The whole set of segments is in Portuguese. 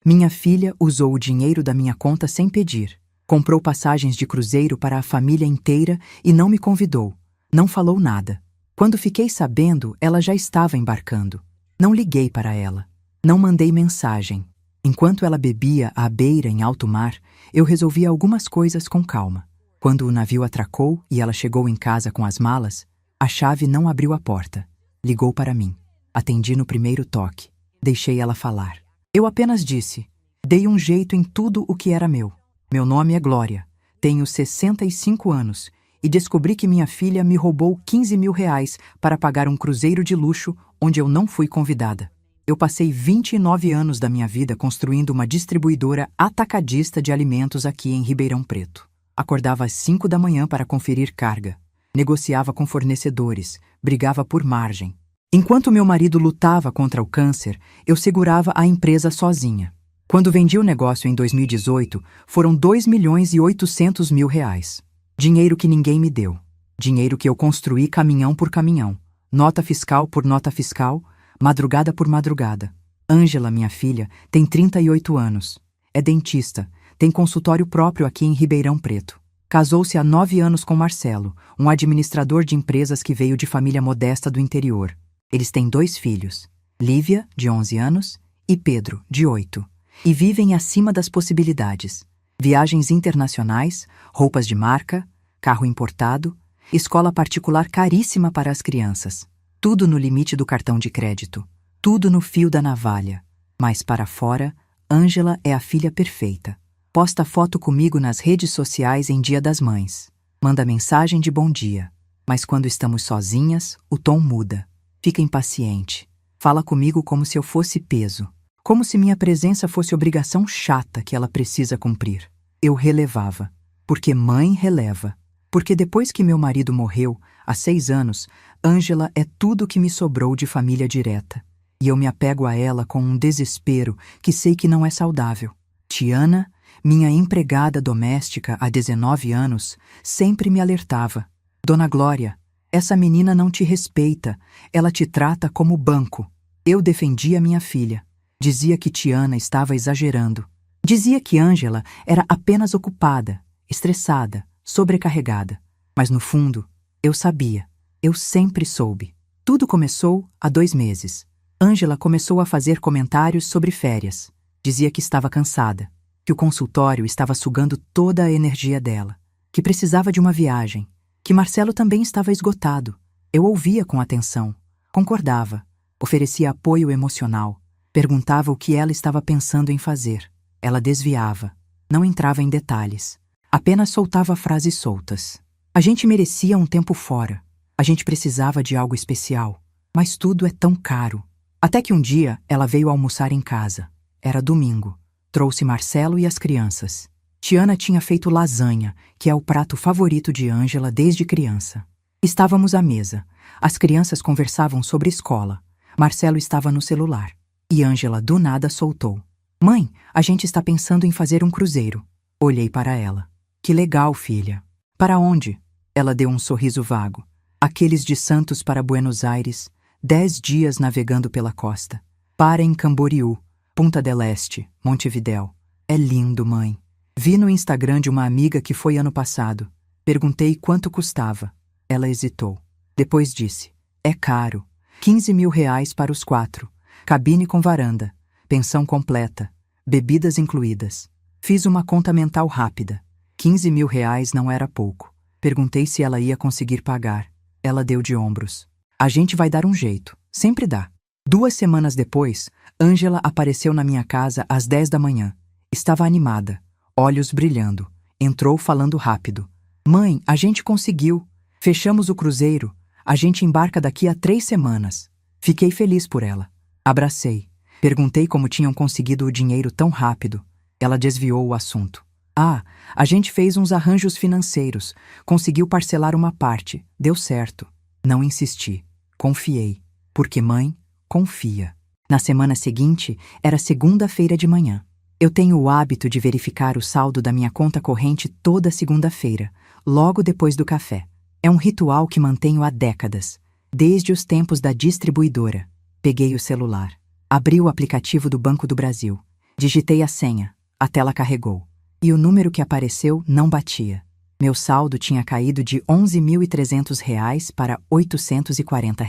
Minha filha usou o dinheiro da minha conta sem pedir. Comprou passagens de cruzeiro para a família inteira e não me convidou. Não falou nada. Quando fiquei sabendo, ela já estava embarcando. Não liguei para ela. Não mandei mensagem. Enquanto ela bebia à beira em alto mar, eu resolvia algumas coisas com calma. Quando o navio atracou e ela chegou em casa com as malas, a chave não abriu a porta. Ligou para mim. Atendi no primeiro toque. Deixei ela falar. Eu apenas disse: dei um jeito em tudo o que era meu. Meu nome é Glória. Tenho 65 anos e descobri que minha filha me roubou 15 mil reais para pagar um cruzeiro de luxo onde eu não fui convidada. Eu passei 29 anos da minha vida construindo uma distribuidora atacadista de alimentos aqui em Ribeirão Preto. Acordava às 5 da manhã para conferir carga. Negociava com fornecedores, brigava por margem. Enquanto meu marido lutava contra o câncer, eu segurava a empresa sozinha. Quando vendi o negócio em 2018, foram 2.800.000 reais. Dinheiro que ninguém me deu. Dinheiro que eu construí caminhão por caminhão, nota fiscal por nota fiscal, madrugada por madrugada. Ângela, minha filha, tem 38 anos. É dentista, tem consultório próprio aqui em Ribeirão Preto. Casou-se há 9 anos com Marcelo, um administrador de empresas que veio de família modesta do interior. Eles têm 2 filhos, Lívia, de 11 anos, e Pedro, de 8. E vivem acima das possibilidades. Viagens internacionais, roupas de marca, carro importado, escola particular caríssima para as crianças. Tudo no limite do cartão de crédito. Tudo no fio da navalha. Mas para fora, Ângela é a filha perfeita. Posta foto comigo nas redes sociais em Dia das Mães. Manda mensagem de bom dia. Mas quando estamos sozinhas, o tom muda. Fica impaciente. Fala comigo como se eu fosse peso. Como se minha presença fosse obrigação chata que ela precisa cumprir. Eu relevava. Porque mãe releva. Porque depois que meu marido morreu, há 6 anos, Ângela é tudo que me sobrou de família direta. E eu me apego a ela com um desespero que sei que não é saudável. Tiana, minha empregada doméstica há 19 anos, sempre me alertava. Dona Glória, essa menina não te respeita, ela te trata como banco. Eu defendia minha filha. Dizia que Tiana estava exagerando. Dizia que Ângela era apenas ocupada, estressada, sobrecarregada. Mas no fundo, eu sabia. Eu sempre soube. Tudo começou há 2 meses. Ângela começou a fazer comentários sobre férias. Dizia que estava cansada, que o consultório estava sugando toda a energia dela, que precisava de uma viagem, que Marcelo também estava esgotado. Eu ouvia com atenção, concordava, oferecia apoio emocional. Perguntava o que ela estava pensando em fazer. Ela desviava. Não entrava em detalhes. Apenas soltava frases soltas. A gente merecia um tempo fora. A gente precisava de algo especial. Mas tudo é tão caro. Até que um dia ela veio almoçar em casa. Era domingo. Trouxe Marcelo e as crianças. Tiana tinha feito lasanha, que é o prato favorito de Ângela desde criança. Estávamos à mesa. As crianças conversavam sobre escola. Marcelo estava no celular. E Ângela do nada soltou. Mãe, a gente está pensando em fazer um cruzeiro. Olhei para ela. Que legal, filha. Para onde? Ela deu um sorriso vago. Aqueles de Santos para Buenos Aires, 10 dias navegando pela costa. Para em Camboriú, Punta del Este, Montevidéu. É lindo, mãe. Vi no Instagram de uma amiga que foi ano passado. Perguntei quanto custava. Ela hesitou. Depois disse, é caro. 15 mil reais para os 4. Cabine com varanda, pensão completa, bebidas incluídas. Fiz uma conta mental rápida. 15 mil reais não era pouco. Perguntei se ela ia conseguir pagar. Ela deu de ombros. A gente vai dar um jeito. Sempre dá. 2 semanas depois, Ângela apareceu na minha casa às 10 da manhã. Estava animada, olhos brilhando. Entrou falando rápido. Mãe, a gente conseguiu. Fechamos o cruzeiro. A gente embarca daqui a 3 semanas. Fiquei feliz por ela. Abracei. Perguntei como tinham conseguido o dinheiro tão rápido. Ela desviou o assunto. A gente fez uns arranjos financeiros. Conseguiu parcelar uma parte. Deu certo. Não insisti. Confiei. Porque mãe, confia. Na semana seguinte, era segunda-feira de manhã. Eu tenho o hábito de verificar o saldo da minha conta corrente toda segunda-feira, logo depois do café. É um ritual que mantenho há décadas, desde os tempos da distribuidora. Peguei o celular. Abri o aplicativo do Banco do Brasil. Digitei a senha. A tela carregou. E o número que apareceu não batia. Meu saldo tinha caído de R$ 11.300 para R$ 840.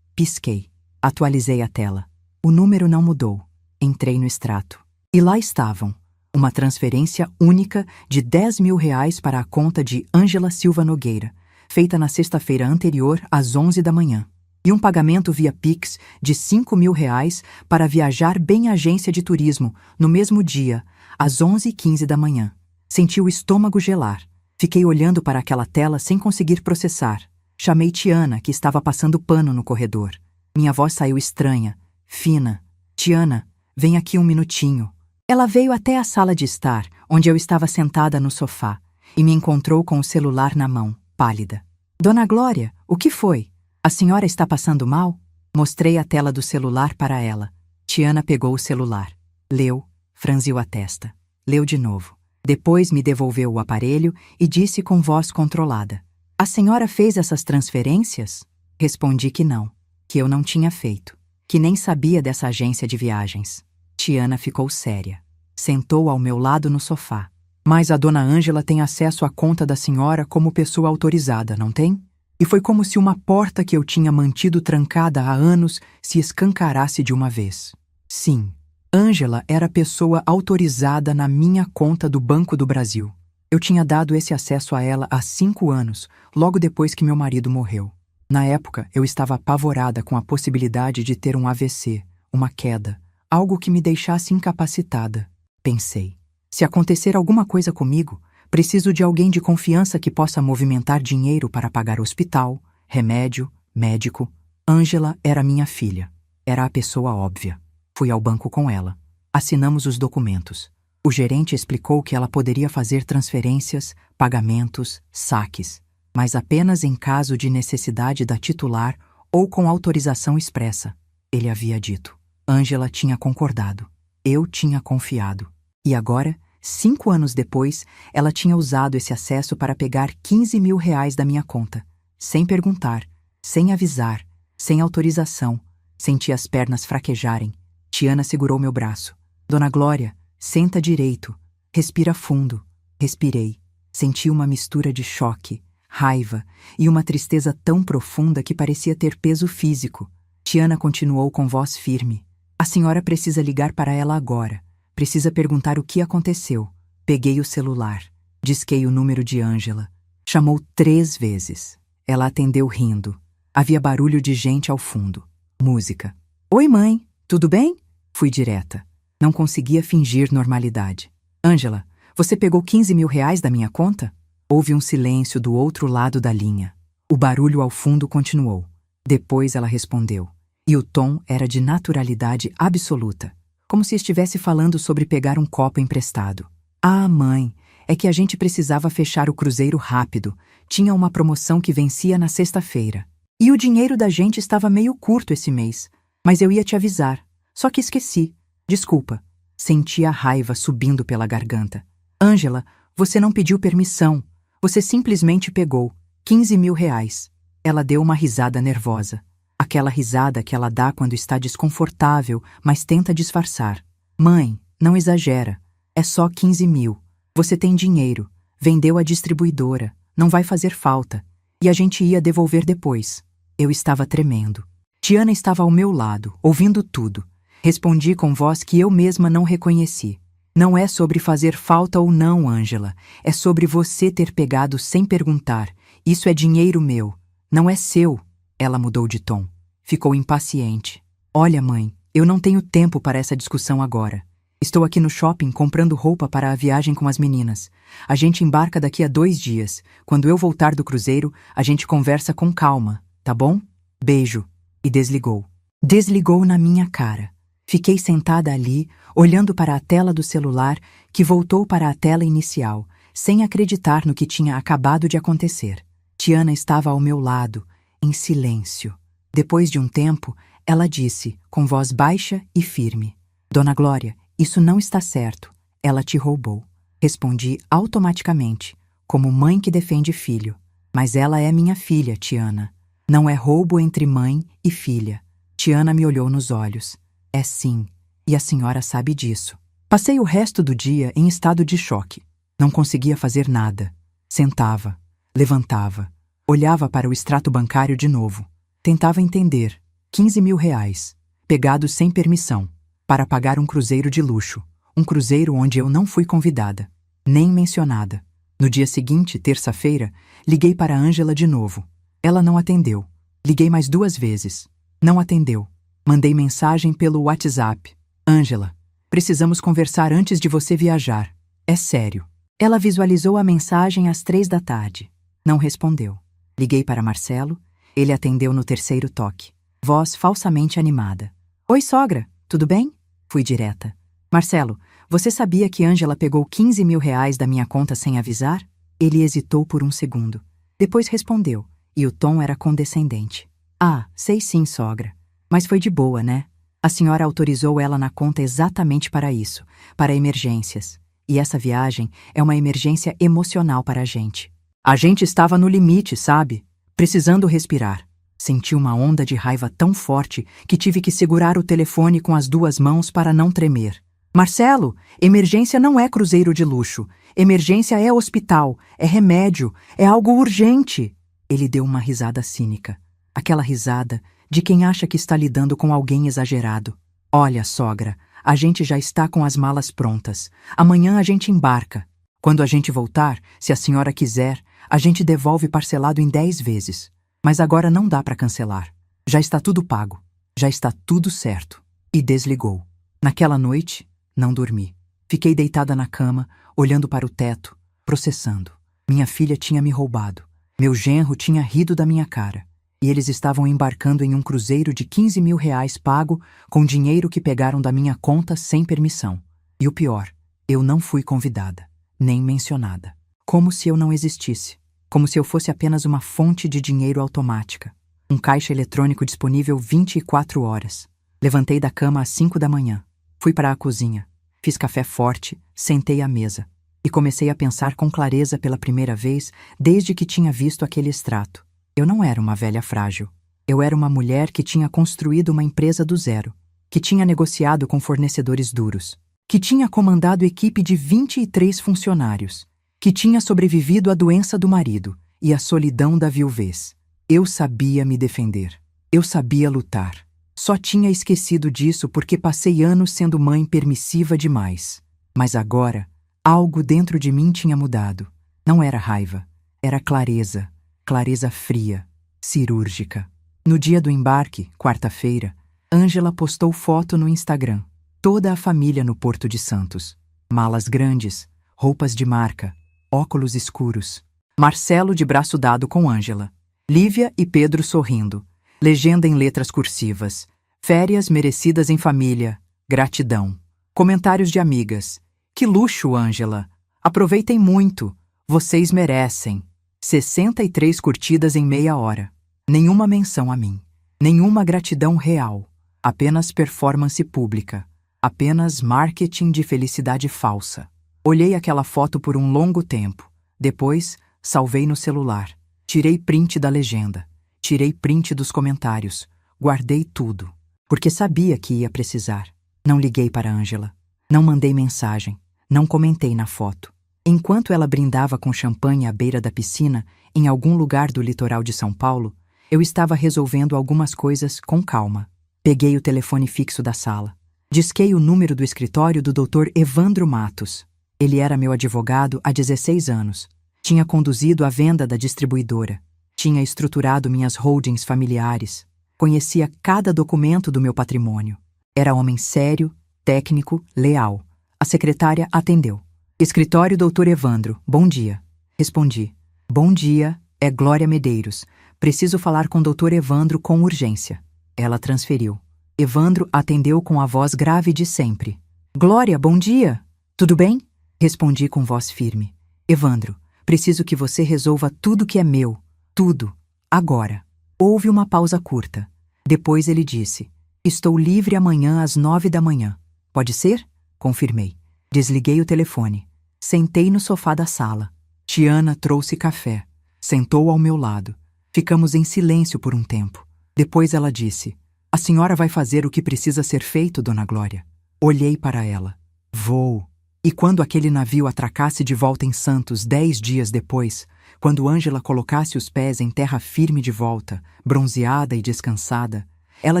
Pisquei. Atualizei a tela. O número não mudou. Entrei no extrato. E lá estavam. Uma transferência única de R$ 10.000 para a conta de Ângela Silva Nogueira, feita na sexta-feira anterior às 11 da manhã. E um pagamento via Pix de R$ 5.000 para viajar bem à agência de turismo no mesmo dia, às 11h15 da manhã. Senti o estômago gelar. Fiquei olhando para aquela tela sem conseguir processar. Chamei Tiana, que estava passando pano no corredor. Minha voz saiu estranha, fina. Tiana, vem aqui um minutinho. Ela veio até a sala de estar, onde eu estava sentada no sofá, e me encontrou com o celular na mão, pálida. Dona Glória, o que foi? A senhora está passando mal? Mostrei a tela do celular para ela. Tiana pegou o celular. Leu, franziu a testa. Leu de novo. Depois me devolveu o aparelho e disse com voz controlada. A senhora fez essas transferências? Respondi que não, que eu não tinha feito, que nem sabia dessa agência de viagens. Tiana ficou séria. Sentou ao meu lado no sofá. Mas a dona Ângela tem acesso à conta da senhora como pessoa autorizada, não tem? E foi como se uma porta que eu tinha mantido trancada há anos se escancarasse de uma vez. Sim, Ângela era pessoa autorizada na minha conta do Banco do Brasil. Eu tinha dado esse acesso a ela há 5 anos, logo depois que meu marido morreu. Na época, eu estava apavorada com a possibilidade de ter um AVC, uma queda, algo que me deixasse incapacitada. Pensei, se acontecer alguma coisa comigo, preciso de alguém de confiança que possa movimentar dinheiro para pagar hospital, remédio, médico. Ângela era minha filha. Era a pessoa óbvia. Fui ao banco com ela. Assinamos os documentos. O gerente explicou que ela poderia fazer transferências, pagamentos, saques, mas apenas em caso de necessidade da titular ou com autorização expressa. Ele havia dito. Ângela tinha concordado. Eu tinha confiado. E agora, 5 anos depois, ela tinha usado esse acesso para pegar R$ 15.000 da minha conta, sem perguntar, sem avisar, sem autorização. Senti as pernas fraquejarem. Tiana segurou meu braço. Dona Glória, senta direito. Respira fundo. Respirei. Senti uma mistura de choque, raiva e uma tristeza tão profunda que parecia ter peso físico. Tiana continuou com voz firme. A senhora precisa ligar para ela agora. Precisa perguntar o que aconteceu. Peguei o celular. Disquei o número de Ângela. Chamou 3 vezes. Ela atendeu rindo. Havia barulho de gente ao fundo. Música. Oi, mãe. Tudo bem? Fui direta. Não conseguia fingir normalidade. Ângela, você pegou R$ 15.000 da minha conta? Houve um silêncio do outro lado da linha. O barulho ao fundo continuou. Depois ela respondeu. E o tom era de naturalidade absoluta. Como se estivesse falando sobre pegar um copo emprestado. Ah, mãe, é que a gente precisava fechar o cruzeiro rápido. Tinha uma promoção que vencia na sexta-feira. E o dinheiro da gente estava meio curto esse mês. Mas eu ia te avisar. Só que esqueci. Desculpa. Senti a raiva subindo pela garganta. Ângela, você não pediu permissão. Você simplesmente pegou R$ 15.000. Ela deu uma risada nervosa. Aquela risada que ela dá quando está desconfortável, mas tenta disfarçar. Mãe, não exagera. É só 15.000. Você tem dinheiro. Vendeu a distribuidora. Não vai fazer falta. E a gente ia devolver depois. Eu estava tremendo. Tiana estava ao meu lado, ouvindo tudo. Respondi com voz que eu mesma não reconheci. Não é sobre fazer falta ou não, Ângela. É sobre você ter pegado sem perguntar. Isso é dinheiro meu. Não é seu. Ela mudou de tom. Ficou impaciente. Olha, mãe, eu não tenho tempo para essa discussão agora. Estou aqui no shopping comprando roupa para a viagem com as meninas. A gente embarca daqui a 2 dias. Quando eu voltar do cruzeiro, a gente conversa com calma, tá bom? Beijo. E desligou. Desligou na minha cara. Fiquei sentada ali, olhando para a tela do celular, que voltou para a tela inicial, sem acreditar no que tinha acabado de acontecer. Tiana estava ao meu lado, em silêncio. Depois de um tempo, ela disse, com voz baixa e firme. Dona Glória, isso não está certo. Ela te roubou. Respondi automaticamente, como mãe que defende filho. Mas ela é minha filha, Tiana. Não é roubo entre mãe e filha. Tiana me olhou nos olhos. É sim, e a senhora sabe disso. Passei o resto do dia em estado de choque. Não conseguia fazer nada. Sentava, levantava, olhava para o extrato bancário de novo. Tentava entender. 15 mil reais, pegados sem permissão, para pagar um cruzeiro de luxo. Um cruzeiro onde eu não fui convidada, nem mencionada. No dia seguinte, terça-feira, liguei para Ângela de novo. Ela não atendeu. Liguei mais 2 vezes. Não atendeu. Mandei mensagem pelo WhatsApp. Ângela, precisamos conversar antes de você viajar. É sério. Ela visualizou a mensagem às 3 da tarde. Não respondeu. Liguei para Marcelo. Ele atendeu no terceiro toque. Voz falsamente animada. Oi, sogra, tudo bem? Fui direta. Marcelo, você sabia que Ângela pegou 15 mil reais da minha conta sem avisar? Ele hesitou por um segundo. Depois respondeu, e o tom era condescendente. Ah, sei sim, sogra. Mas foi de boa, né? A senhora autorizou ela na conta exatamente para isso, para emergências. E essa viagem é uma emergência emocional para a gente. A gente estava no limite, sabe? Precisando respirar. Senti uma onda de raiva tão forte que tive que segurar o telefone com as 2 mãos para não tremer. Marcelo, emergência não é cruzeiro de luxo. Emergência é hospital, é remédio, é algo urgente. Ele deu uma risada cínica. Aquela risada de quem acha que está lidando com alguém exagerado. Olha, sogra, a gente já está com as malas prontas. Amanhã a gente embarca. Quando a gente voltar, se a senhora quiser, a gente devolve parcelado em 10 vezes. Mas agora não dá para cancelar. Já está tudo pago. Já está tudo certo. E desligou. Naquela noite, não dormi. Fiquei deitada na cama, olhando para o teto, processando. Minha filha tinha me roubado. Meu genro tinha rido da minha cara. E eles estavam embarcando em um cruzeiro de 15 mil reais pago com dinheiro que pegaram da minha conta sem permissão. E o pior, eu não fui convidada, nem mencionada. Como se eu não existisse. Como se eu fosse apenas uma fonte de dinheiro automática. Um caixa eletrônico disponível 24 horas. Levantei da cama às 5 da manhã. Fui para a cozinha. Fiz café forte, sentei à mesa. E comecei a pensar com clareza pela primeira vez desde que tinha visto aquele extrato. Eu não era uma velha frágil. Eu era uma mulher que tinha construído uma empresa do zero, que tinha negociado com fornecedores duros, que tinha comandado equipe de 23 funcionários, que tinha sobrevivido à doença do marido e à solidão da viuvez. Eu sabia me defender. Eu sabia lutar. Só tinha esquecido disso porque passei anos sendo mãe permissiva demais. Mas agora, algo dentro de mim tinha mudado. Não era raiva, era clareza. Clareza fria, cirúrgica. No dia do embarque, quarta-feira, Ângela postou foto no Instagram. Toda a família no Porto de Santos. Malas grandes, roupas de marca, óculos escuros. Marcelo de braço dado com Ângela. Lívia e Pedro sorrindo. Legenda em letras cursivas. Férias merecidas em família. Gratidão. Comentários de amigas. Que luxo, Ângela. Aproveitem muito. Vocês merecem. 63 curtidas em meia hora. Nenhuma menção a mim. Nenhuma gratidão real. Apenas performance pública. Apenas marketing de felicidade falsa. Olhei aquela foto por um longo tempo. Depois, salvei no celular. Tirei print da legenda. Tirei print dos comentários. Guardei tudo. Porque sabia que ia precisar. Não liguei para Ângela. Não mandei mensagem. Não comentei na foto. Enquanto ela brindava com champanhe à beira da piscina, em algum lugar do litoral de São Paulo, eu estava resolvendo algumas coisas com calma. Peguei o telefone fixo da sala. Disquei o número do escritório do Dr. Evandro Matos. Ele era meu advogado há 16 anos. Tinha conduzido a venda da distribuidora. Tinha estruturado minhas holdings familiares. Conhecia cada documento do meu patrimônio. Era homem sério, técnico, leal. A secretária atendeu. Escritório Dr. Evandro, bom dia. Respondi. Bom dia, é Glória Medeiros. Preciso falar com Dr. Evandro com urgência. Ela transferiu. Evandro atendeu com a voz grave de sempre. Glória, bom dia. Tudo bem? Respondi com voz firme. Evandro, preciso que você resolva tudo que é meu. Tudo. Agora. Houve uma pausa curta. Depois ele disse. Estou livre amanhã às 9 da manhã. Pode ser? Confirmei. Desliguei o telefone. Sentei no sofá da sala. Tiana trouxe café. Sentou ao meu lado. Ficamos em silêncio por um tempo. Depois ela disse: A senhora vai fazer o que precisa ser feito, Dona Glória. Olhei para ela. Vou. E quando aquele navio atracasse de volta em Santos 10 dias depois, quando Ângela colocasse os pés em terra firme de volta, bronzeada e descansada, ela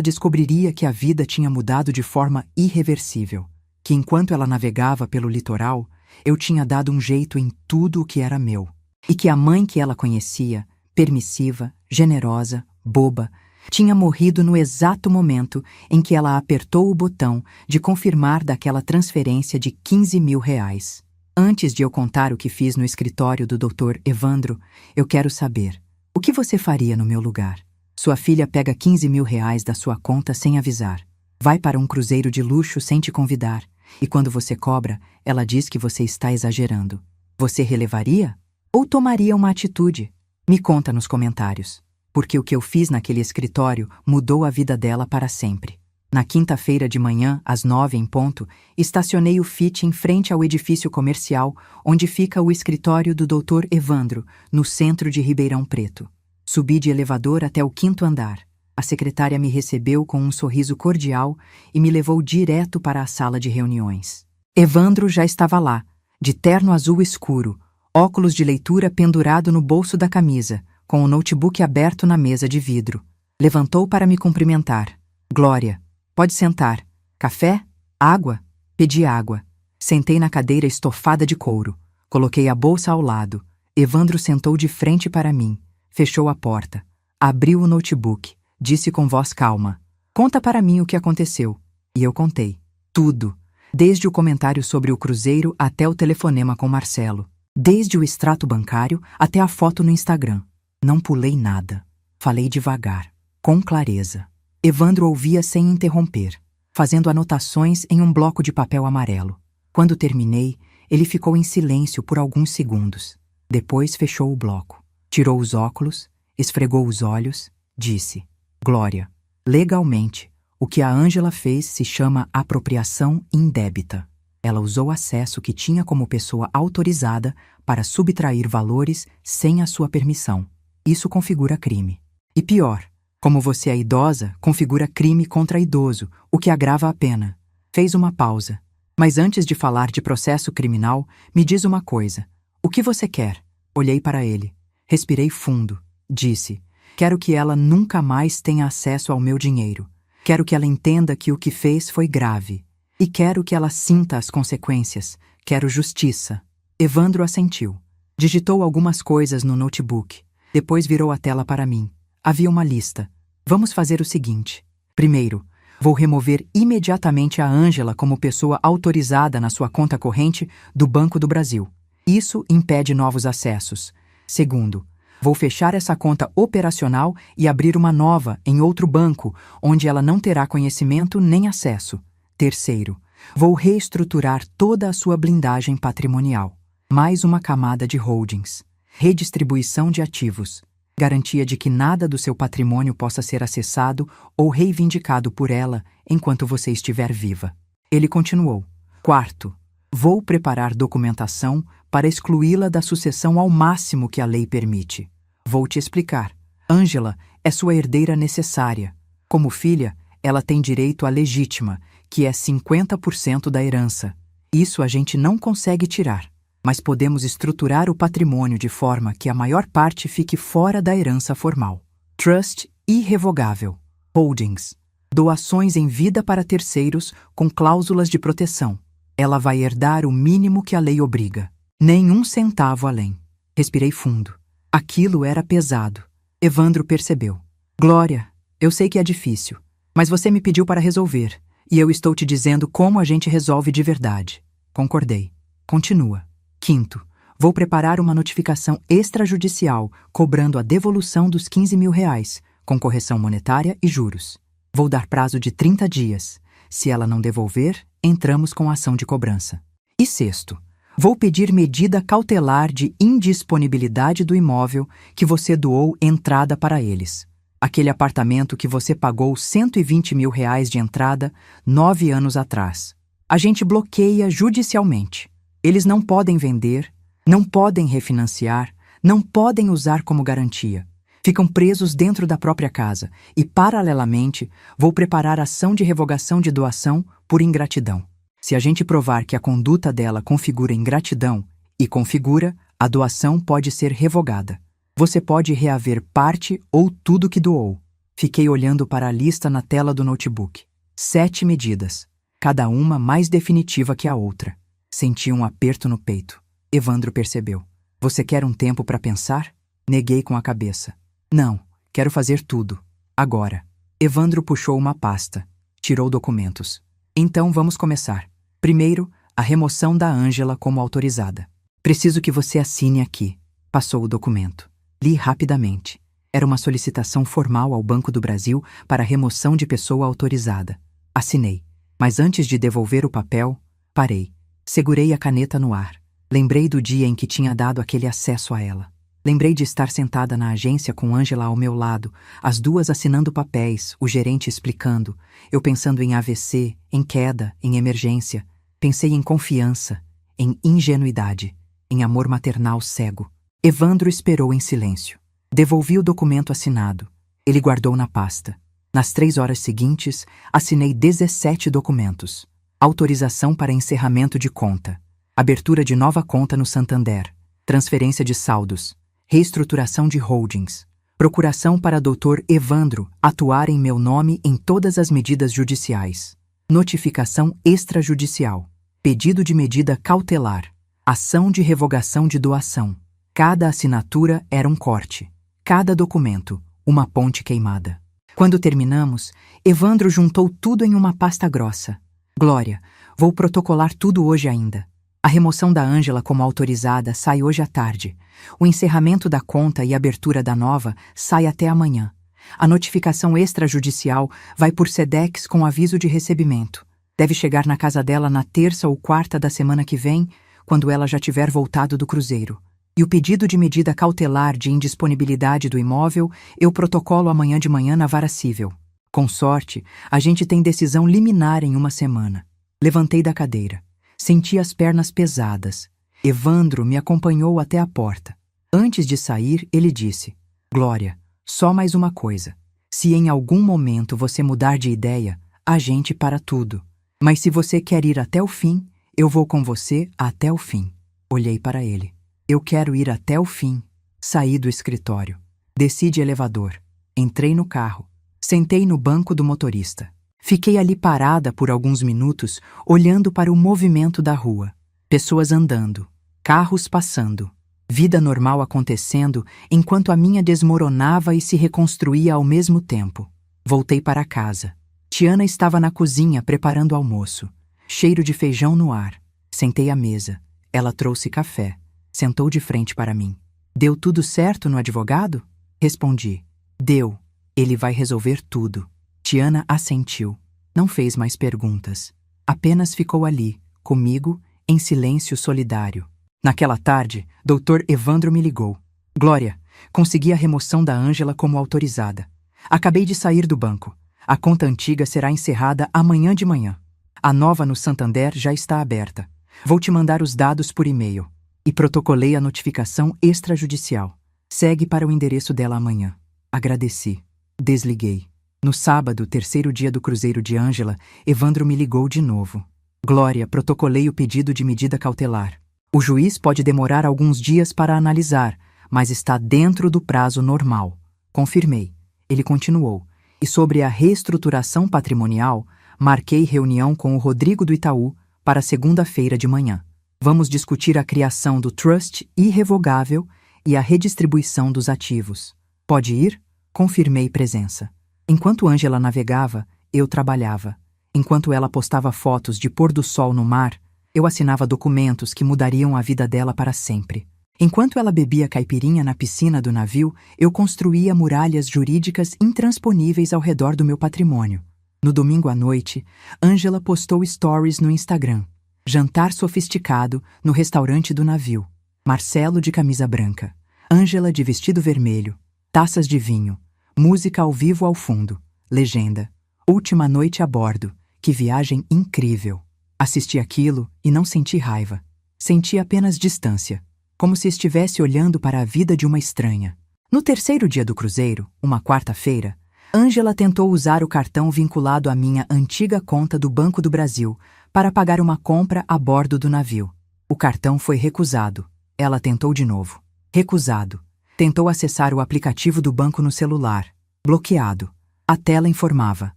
descobriria que a vida tinha mudado de forma irreversível, que enquanto ela navegava pelo litoral, eu tinha dado um jeito em tudo o que era meu, e que a mãe que ela conhecia, permissiva, generosa, boba, tinha morrido no exato momento em que ela apertou o botão de confirmar daquela transferência de 15 mil reais. Antes de eu contar o que fiz no escritório do Dr. Evandro, eu quero saber, o que você faria no meu lugar? Sua filha pega 15 mil reais da sua conta sem avisar. Vai para um cruzeiro de luxo sem te convidar. E quando você cobra, ela diz que você está exagerando. Você relevaria? Ou tomaria uma atitude? Me conta nos comentários. Porque o que eu fiz naquele escritório mudou a vida dela para sempre. Na quinta-feira de manhã, às 9 em ponto, estacionei o Fit em frente ao edifício comercial onde fica o escritório do Dr. Evandro, no centro de Ribeirão Preto. Subi de elevador até o 5º andar. A secretária me recebeu com um sorriso cordial e me levou direto para a sala de reuniões. Evandro já estava lá, de terno azul escuro, óculos de leitura pendurado no bolso da camisa, com o notebook aberto na mesa de vidro. Levantou para me cumprimentar. Glória, pode sentar. Café? Água? Pedi água. Sentei na cadeira estofada de couro. Coloquei a bolsa ao lado. Evandro sentou de frente para mim. Fechou a porta. Abriu o notebook. Disse com voz calma. Conta para mim o que aconteceu. E eu contei. Tudo. Desde o comentário sobre o cruzeiro até o telefonema com Marcelo. Desde o extrato bancário até a foto no Instagram. Não pulei nada. Falei devagar, com clareza. Evandro ouvia sem interromper, fazendo anotações em um bloco de papel amarelo. Quando terminei, ele ficou em silêncio por alguns segundos. Depois fechou o bloco. Tirou os óculos, esfregou os olhos, disse: Glória, legalmente, o que a Ângela fez se chama apropriação indébita. Ela usou acesso que tinha como pessoa autorizada para subtrair valores sem a sua permissão. Isso configura crime. E pior, como você é idosa, configura crime contra idoso, o que agrava a pena. Fez uma pausa. Mas antes de falar de processo criminal, me diz uma coisa. O que você quer? Olhei para ele. Respirei fundo. Disse: quero que ela nunca mais tenha acesso ao meu dinheiro. Quero que ela entenda que o que fez foi grave. E quero que ela sinta as consequências. Quero justiça. Evandro assentiu. Digitou algumas coisas no notebook. Depois virou a tela para mim. Havia uma lista. Vamos fazer o seguinte. Primeiro, vou remover imediatamente a Ângela como pessoa autorizada na sua conta corrente do Banco do Brasil. Isso impede novos acessos. Segundo, vou fechar essa conta operacional e abrir uma nova em outro banco, onde ela não terá conhecimento nem acesso. Terceiro, vou reestruturar toda a sua blindagem patrimonial. Mais uma camada de holdings. Redistribuição de ativos. Garantia de que nada do seu patrimônio possa ser acessado ou reivindicado por ela enquanto você estiver viva. Ele continuou. Quarto, vou preparar documentação para excluí-la da sucessão ao máximo que a lei permite. Vou te explicar. Ângela é sua herdeira necessária. Como filha, ela tem direito à legítima, que é 50% da herança. Isso a gente não consegue tirar. Mas podemos estruturar o patrimônio de forma que a maior parte fique fora da herança formal. Trust irrevogável. Holdings. Doações em vida para terceiros com cláusulas de proteção. Ela vai herdar o mínimo que a lei obriga. Nenhum centavo além. Respirei fundo. Aquilo era pesado. Evandro percebeu. Glória, eu sei que é difícil, mas você me pediu para resolver, e eu estou te dizendo como a gente resolve de verdade. Concordei. Continua. Quinto, vou preparar uma notificação extrajudicial cobrando a devolução dos 15 mil reais, com correção monetária e juros. Vou dar prazo de 30 dias. Se ela não devolver, entramos com ação de cobrança. E sexto, vou pedir medida cautelar de indisponibilidade do imóvel que você doou entrada para eles. Aquele apartamento que você pagou 120 mil reais de entrada 9 anos atrás. A gente bloqueia judicialmente. Eles não podem vender, não podem refinanciar, não podem usar como garantia. Ficam presos dentro da própria casa e, paralelamente, vou preparar ação de revogação de doação por ingratidão. Se a gente provar que a conduta dela configura ingratidão, e configura, a doação pode ser revogada. Você pode reaver parte ou tudo que doou. Fiquei olhando para a lista na tela do notebook. 7 medidas, cada uma mais definitiva que a outra. Senti um aperto no peito. Evandro percebeu. Você quer um tempo para pensar? Neguei com a cabeça. Não, quero fazer tudo. Agora. Evandro puxou uma pasta. Tirou documentos. Então vamos começar. Primeiro, a remoção da Ângela como autorizada. Preciso que você assine aqui. Passou o documento. Li rapidamente. Era uma solicitação formal ao Banco do Brasil para a remoção de pessoa autorizada. Assinei. Mas antes de devolver o papel, parei. Segurei a caneta no ar. Lembrei do dia em que tinha dado aquele acesso a ela. Lembrei de estar sentada na agência com Ângela ao meu lado, as duas assinando papéis, o gerente explicando, eu pensando em AVC, em queda, em emergência. Pensei em confiança, em ingenuidade, em amor maternal cego. Evandro esperou em silêncio. Devolvi o documento assinado. Ele guardou na pasta. Nas 3 horas seguintes, assinei 17 documentos. Autorização para encerramento de conta. Abertura de nova conta no Santander. Transferência de saldos. Reestruturação de holdings. Procuração para Dr. Evandro atuar em meu nome em todas as medidas judiciais. Notificação extrajudicial. Pedido de medida cautelar. Ação de revogação de doação. Cada assinatura era um corte. Cada documento, uma ponte queimada. Quando terminamos, Evandro juntou tudo em uma pasta grossa. Glória, vou protocolar tudo hoje ainda. A remoção da Ângela como autorizada sai hoje à tarde. O encerramento da conta e abertura da nova sai até amanhã. A notificação extrajudicial vai por SEDEX com aviso de recebimento. Deve chegar na casa dela na terça ou quarta da semana que vem, quando ela já tiver voltado do cruzeiro. E o pedido de medida cautelar de indisponibilidade do imóvel eu protocolo amanhã de manhã na vara cível. Com sorte, a gente tem decisão liminar em uma semana. Levantei da cadeira. Senti as pernas pesadas. Evandro me acompanhou até a porta. Antes de sair, ele disse: Glória, só mais uma coisa. Se em algum momento você mudar de ideia, a gente para tudo. Mas se você quer ir até o fim, eu vou com você até o fim. Olhei para ele. Eu quero ir até o fim. Saí do escritório. Desci de elevador. Entrei no carro. Sentei no banco do motorista. Fiquei ali parada por alguns minutos, olhando para o movimento da rua. Pessoas andando, carros passando, vida normal acontecendo enquanto a minha desmoronava e se reconstruía ao mesmo tempo. Voltei para casa. Tiana estava na cozinha preparando almoço. Cheiro de feijão no ar. Sentei à mesa. Ela trouxe café. Sentou de frente para mim. Deu tudo certo no advogado? Respondi. Deu. Ele vai resolver tudo. Tiana assentiu. Não fez mais perguntas. Apenas ficou ali, comigo, em silêncio solidário. Naquela tarde, Dr. Evandro me ligou. Glória, consegui a remoção da Ângela como autorizada. Acabei de sair do banco. A conta antiga será encerrada amanhã de manhã. A nova no Santander já está aberta. Vou te mandar os dados por e-mail. E protocolei a notificação extrajudicial. Segue para o endereço dela amanhã. Agradeci. Desliguei. No sábado, 3º dia do cruzeiro de Ângela, Evandro me ligou de novo. Glória, protocolei o pedido de medida cautelar. O juiz pode demorar alguns dias para analisar, mas está dentro do prazo normal. Confirmei. Ele continuou. E sobre a reestruturação patrimonial, marquei reunião com o Rodrigo do Itaú para segunda-feira de manhã. Vamos discutir a criação do trust irrevogável e a redistribuição dos ativos. Pode ir? Confirmei presença. Enquanto Ângela navegava, eu trabalhava. Enquanto ela postava fotos de pôr do sol no mar, eu assinava documentos que mudariam a vida dela para sempre. Enquanto ela bebia caipirinha na piscina do navio, eu construía muralhas jurídicas intransponíveis ao redor do meu patrimônio. No domingo à noite, Ângela postou stories no Instagram. Jantar sofisticado no restaurante do navio. Marcelo de camisa branca. Ângela de vestido vermelho. Taças de vinho. Música ao vivo ao fundo. Legenda. Última noite a bordo. Que viagem incrível. Assisti aquilo e não senti raiva. Senti apenas distância. Como se estivesse olhando para a vida de uma estranha. No 3º dia do cruzeiro, uma quarta-feira, Ângela tentou usar o cartão vinculado à minha antiga conta do Banco do Brasil para pagar uma compra a bordo do navio. O cartão foi recusado. Ela tentou de novo. Recusado. Tentou acessar o aplicativo do banco no celular. Bloqueado. A tela informava: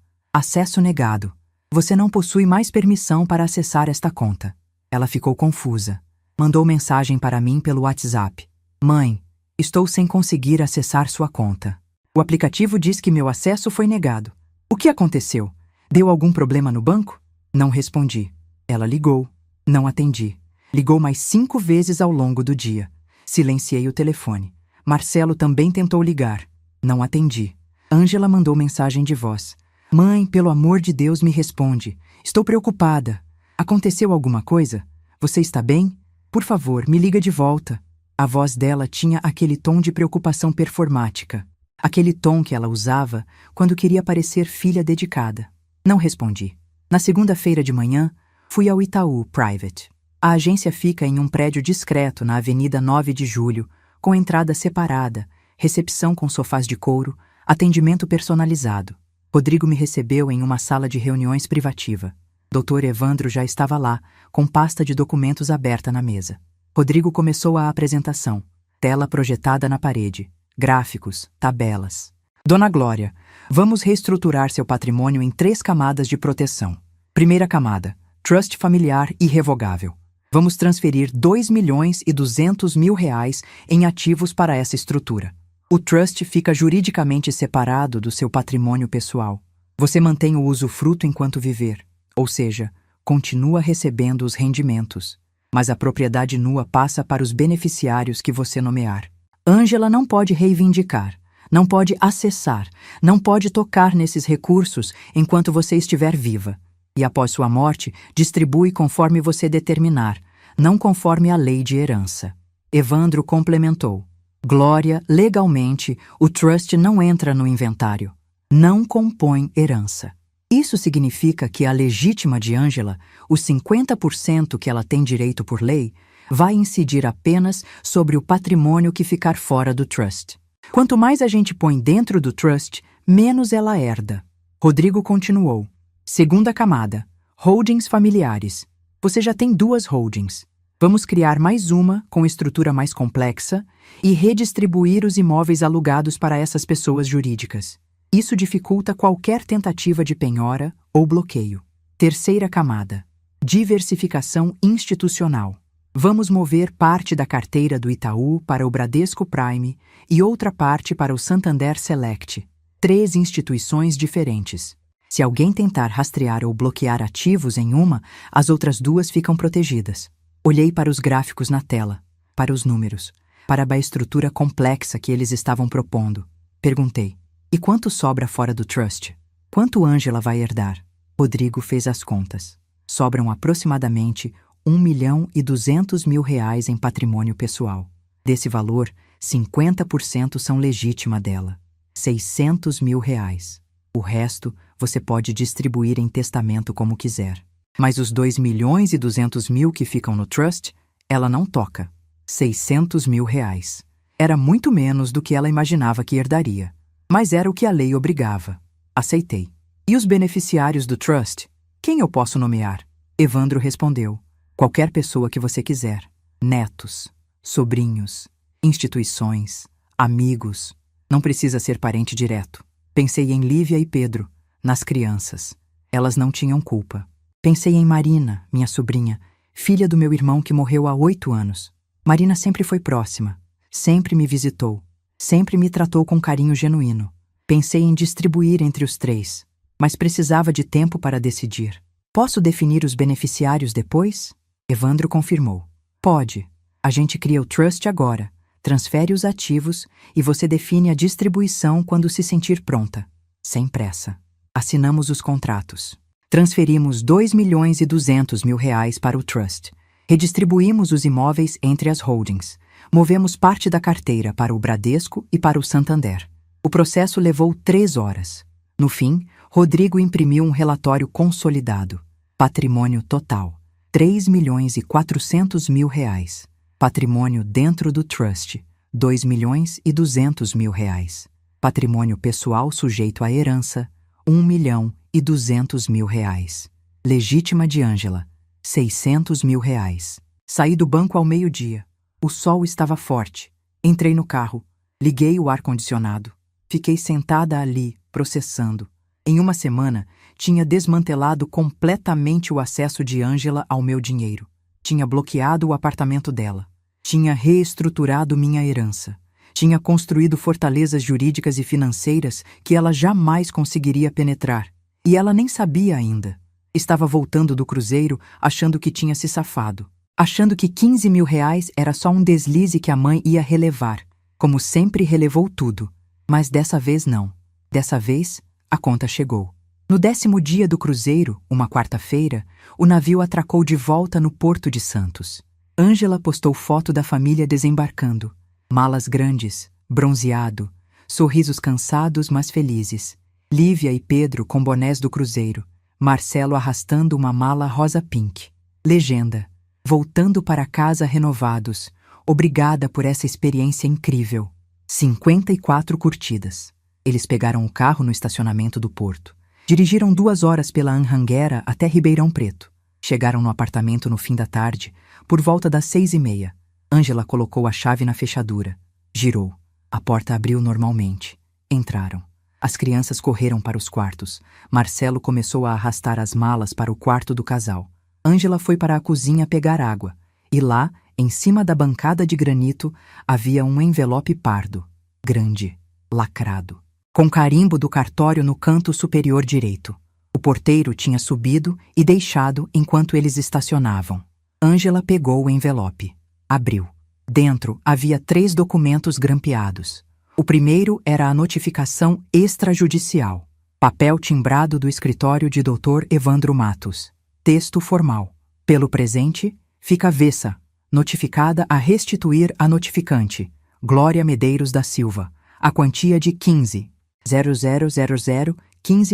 acesso negado. Você não possui mais permissão para acessar esta conta. Ela ficou confusa. Mandou mensagem para mim pelo WhatsApp: Mãe, estou sem conseguir acessar sua conta. O aplicativo diz que meu acesso foi negado. O que aconteceu? Deu algum problema no banco? Não respondi. Ela ligou. Não atendi. Ligou mais 5 vezes ao longo do dia. Silenciei o telefone. Marcelo também tentou ligar. Não atendi. Ângela mandou mensagem de voz: Mãe, pelo amor de Deus, me responde. Estou preocupada. Aconteceu alguma coisa? Você está bem? Por favor, me liga de volta. A voz dela tinha aquele tom de preocupação performática. Aquele tom que ela usava quando queria parecer filha dedicada. Não respondi. Na segunda-feira de manhã, fui ao Itaú Private. A agência fica em um prédio discreto na Avenida 9 de Julho, com entrada separada, recepção com sofás de couro, atendimento personalizado. Rodrigo me recebeu em uma sala de reuniões privativa. Dr. Evandro já estava lá, com pasta de documentos aberta na mesa. Rodrigo começou a apresentação. Tela projetada na parede. Gráficos, tabelas. Dona Glória, vamos reestruturar seu patrimônio em 3 camadas de proteção. Primeira camada, trust familiar irrevogável. Vamos transferir R$ 2.200.000 em ativos para essa estrutura. O trust fica juridicamente separado do seu patrimônio pessoal. Você mantém o usufruto enquanto viver, ou seja, continua recebendo os rendimentos, mas a propriedade nua passa para os beneficiários que você nomear. Ângela não pode reivindicar, não pode acessar, não pode tocar nesses recursos enquanto você estiver viva. E após sua morte, distribui conforme você determinar, não conforme a lei de herança. Evandro complementou: Glória, legalmente, o trust não entra no inventário. Não compõe herança. Isso significa que a legítima de Ângela, os 50% que ela tem direito por lei, vai incidir apenas sobre o patrimônio que ficar fora do trust. Quanto mais a gente põe dentro do trust, menos ela herda. Rodrigo continuou: segunda camada, holdings familiares. Você já tem 2 holdings. Vamos criar mais uma, com estrutura mais complexa, e redistribuir os imóveis alugados para essas pessoas jurídicas. Isso dificulta qualquer tentativa de penhora ou bloqueio. Terceira camada, diversificação institucional. Vamos mover parte da carteira do Itaú para o Bradesco Prime e outra parte para o Santander Select. 3 instituições diferentes. Se alguém tentar rastrear ou bloquear ativos em uma, as outras 2 ficam protegidas. Olhei para os gráficos na tela, para os números, para a estrutura complexa que eles estavam propondo. Perguntei: e quanto sobra fora do trust? Quanto Ângela vai herdar? Rodrigo fez as contas. Sobram aproximadamente R$ 1.200.000 em patrimônio pessoal. Desse valor, 50% são legítima dela. R$ 600.000. O resto você pode distribuir em testamento como quiser. Mas os R$ 2.200.000 que ficam no trust, ela não toca. R$ 600.000. Era muito menos do que ela imaginava que herdaria. Mas era o que a lei obrigava. Aceitei. E os beneficiários do trust? Quem eu posso nomear? Evandro respondeu: qualquer pessoa que você quiser. Netos, sobrinhos, instituições, amigos. Não precisa ser parente direto. Pensei em Lívia e Pedro, nas crianças. Elas não tinham culpa. Pensei em Marina, minha sobrinha, filha do meu irmão que morreu há 8 anos. Marina sempre foi próxima, sempre me visitou, sempre me tratou com carinho genuíno. Pensei em distribuir entre os 3, mas precisava de tempo para decidir. Posso definir os beneficiários depois? Evandro confirmou. Pode. A gente cria o trust agora, transfere os ativos e você define a distribuição quando se sentir pronta. Sem pressa. Assinamos os contratos. Transferimos R$ 2.200.000 para o trust. Redistribuímos os imóveis entre as holdings. Movemos parte da carteira para o Bradesco e para o Santander. O processo levou 3 horas. No fim, Rodrigo imprimiu um relatório consolidado. Patrimônio total: R$ 3.400.000. Patrimônio dentro do trust: R$ 2.200.000. Patrimônio pessoal sujeito à herança: R$ 1.200.000. Legítima de Ângela, 600 mil reais. Saí do banco ao meio-dia. O sol estava forte. Entrei no carro. Liguei o ar-condicionado. Fiquei sentada ali, processando. Em uma semana, tinha desmantelado completamente o acesso de Ângela ao meu dinheiro. Tinha bloqueado o apartamento dela. Tinha reestruturado minha herança. Tinha construído fortalezas jurídicas e financeiras que ela jamais conseguiria penetrar. E ela nem sabia ainda. Estava voltando do cruzeiro achando que tinha se safado. Achando que 15 mil reais era só um deslize que a mãe ia relevar. Como sempre relevou tudo. Mas dessa vez não. Dessa vez, a conta chegou. No 10º dia do cruzeiro, uma quarta-feira, o navio atracou de volta no Porto de Santos. Ângela postou foto da família desembarcando. Malas grandes, bronzeado, sorrisos cansados mas felizes. Lívia e Pedro com bonés do cruzeiro. Marcelo arrastando uma mala rosa pink. Legenda: voltando para casa renovados. Obrigada por essa experiência incrível. 54 curtidas. Eles pegaram o carro no estacionamento do porto. Dirigiram 2 horas pela Anhanguera até Ribeirão Preto. Chegaram no apartamento no fim da tarde, por volta das 6h30. Ângela colocou a chave na fechadura. Girou. A porta abriu normalmente. Entraram. As crianças correram para os quartos. Marcelo começou a arrastar as malas para o quarto do casal. Ângela foi para a cozinha pegar água. E lá, em cima da bancada de granito, havia um envelope pardo, grande, lacrado, com carimbo do cartório no canto superior direito. O porteiro tinha subido e deixado enquanto eles estacionavam. Ângela pegou o envelope. Abriu. Dentro havia 3 documentos grampeados. O primeiro era a notificação extrajudicial. Papel timbrado do escritório de Dr. Evandro Matos. Texto formal. Pelo presente, fica avessa, notificada a restituir a notificante, Glória Medeiros da Silva, a quantia de 15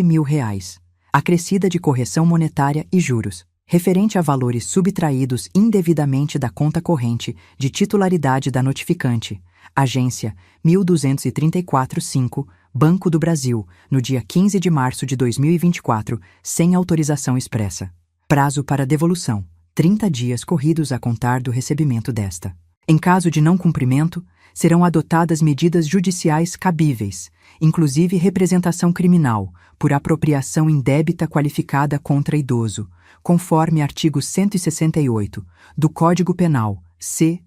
mil reais, acrescida de correção monetária e juros, referente a valores subtraídos indevidamente da conta corrente de titularidade da notificante, agência 1234-5, Banco do Brasil, no dia 15 de março de 2024, sem autorização expressa. Prazo para devolução: 30 dias corridos a contar do recebimento desta. Em caso de não cumprimento, serão adotadas medidas judiciais cabíveis, inclusive representação criminal, por apropriação indébita qualificada contra idoso, conforme artigo 168 do Código Penal, c.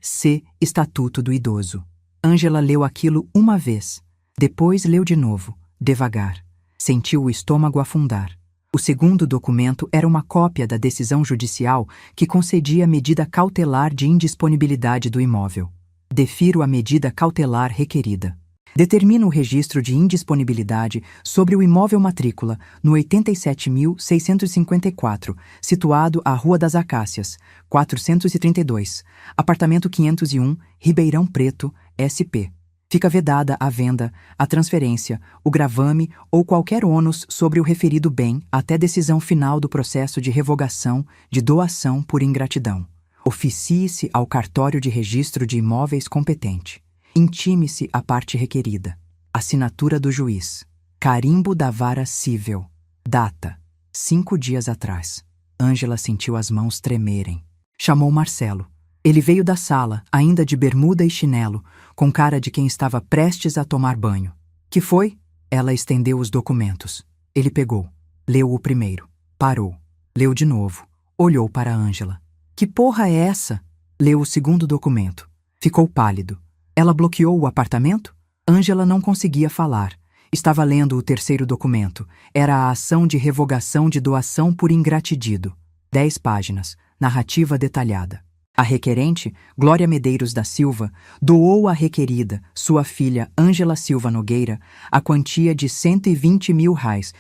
Estatuto do Idoso. Ângela leu aquilo uma vez. Depois leu de novo, devagar. Sentiu o estômago afundar. O segundo documento era uma cópia da decisão judicial que concedia a medida cautelar de indisponibilidade do imóvel. Defiro a medida cautelar requerida. Determino o registro de indisponibilidade sobre o imóvel matrícula no 87.654, situado à Rua das Acácias, 432, apartamento 501, Ribeirão Preto, SP. Fica vedada a venda, a transferência, o gravame ou qualquer ônus sobre o referido bem até decisão final do processo de revogação de doação por ingratidão. Oficie-se ao cartório de registro de imóveis competente. Intime-se a parte requerida. Assinatura do juiz. Carimbo da vara cível. Data: 5 dias atrás. Ângela sentiu as mãos tremerem. Chamou Marcelo. Ele veio da sala, ainda de bermuda e chinelo, com cara de quem estava prestes a tomar banho. Que foi? Ela estendeu os documentos. Ele pegou. Leu o primeiro. Parou. Leu de novo. Olhou para Ângela. Que porra é essa? Leu o segundo documento. Ficou pálido. Ela bloqueou o apartamento? Ângela não conseguia falar. Estava lendo o terceiro documento. Era a ação de revogação de doação por ingratidido. 10 páginas. Narrativa detalhada. A requerente, Glória Medeiros da Silva, doou à requerida, sua filha Ângela Silva Nogueira, a quantia de 120 mil reais,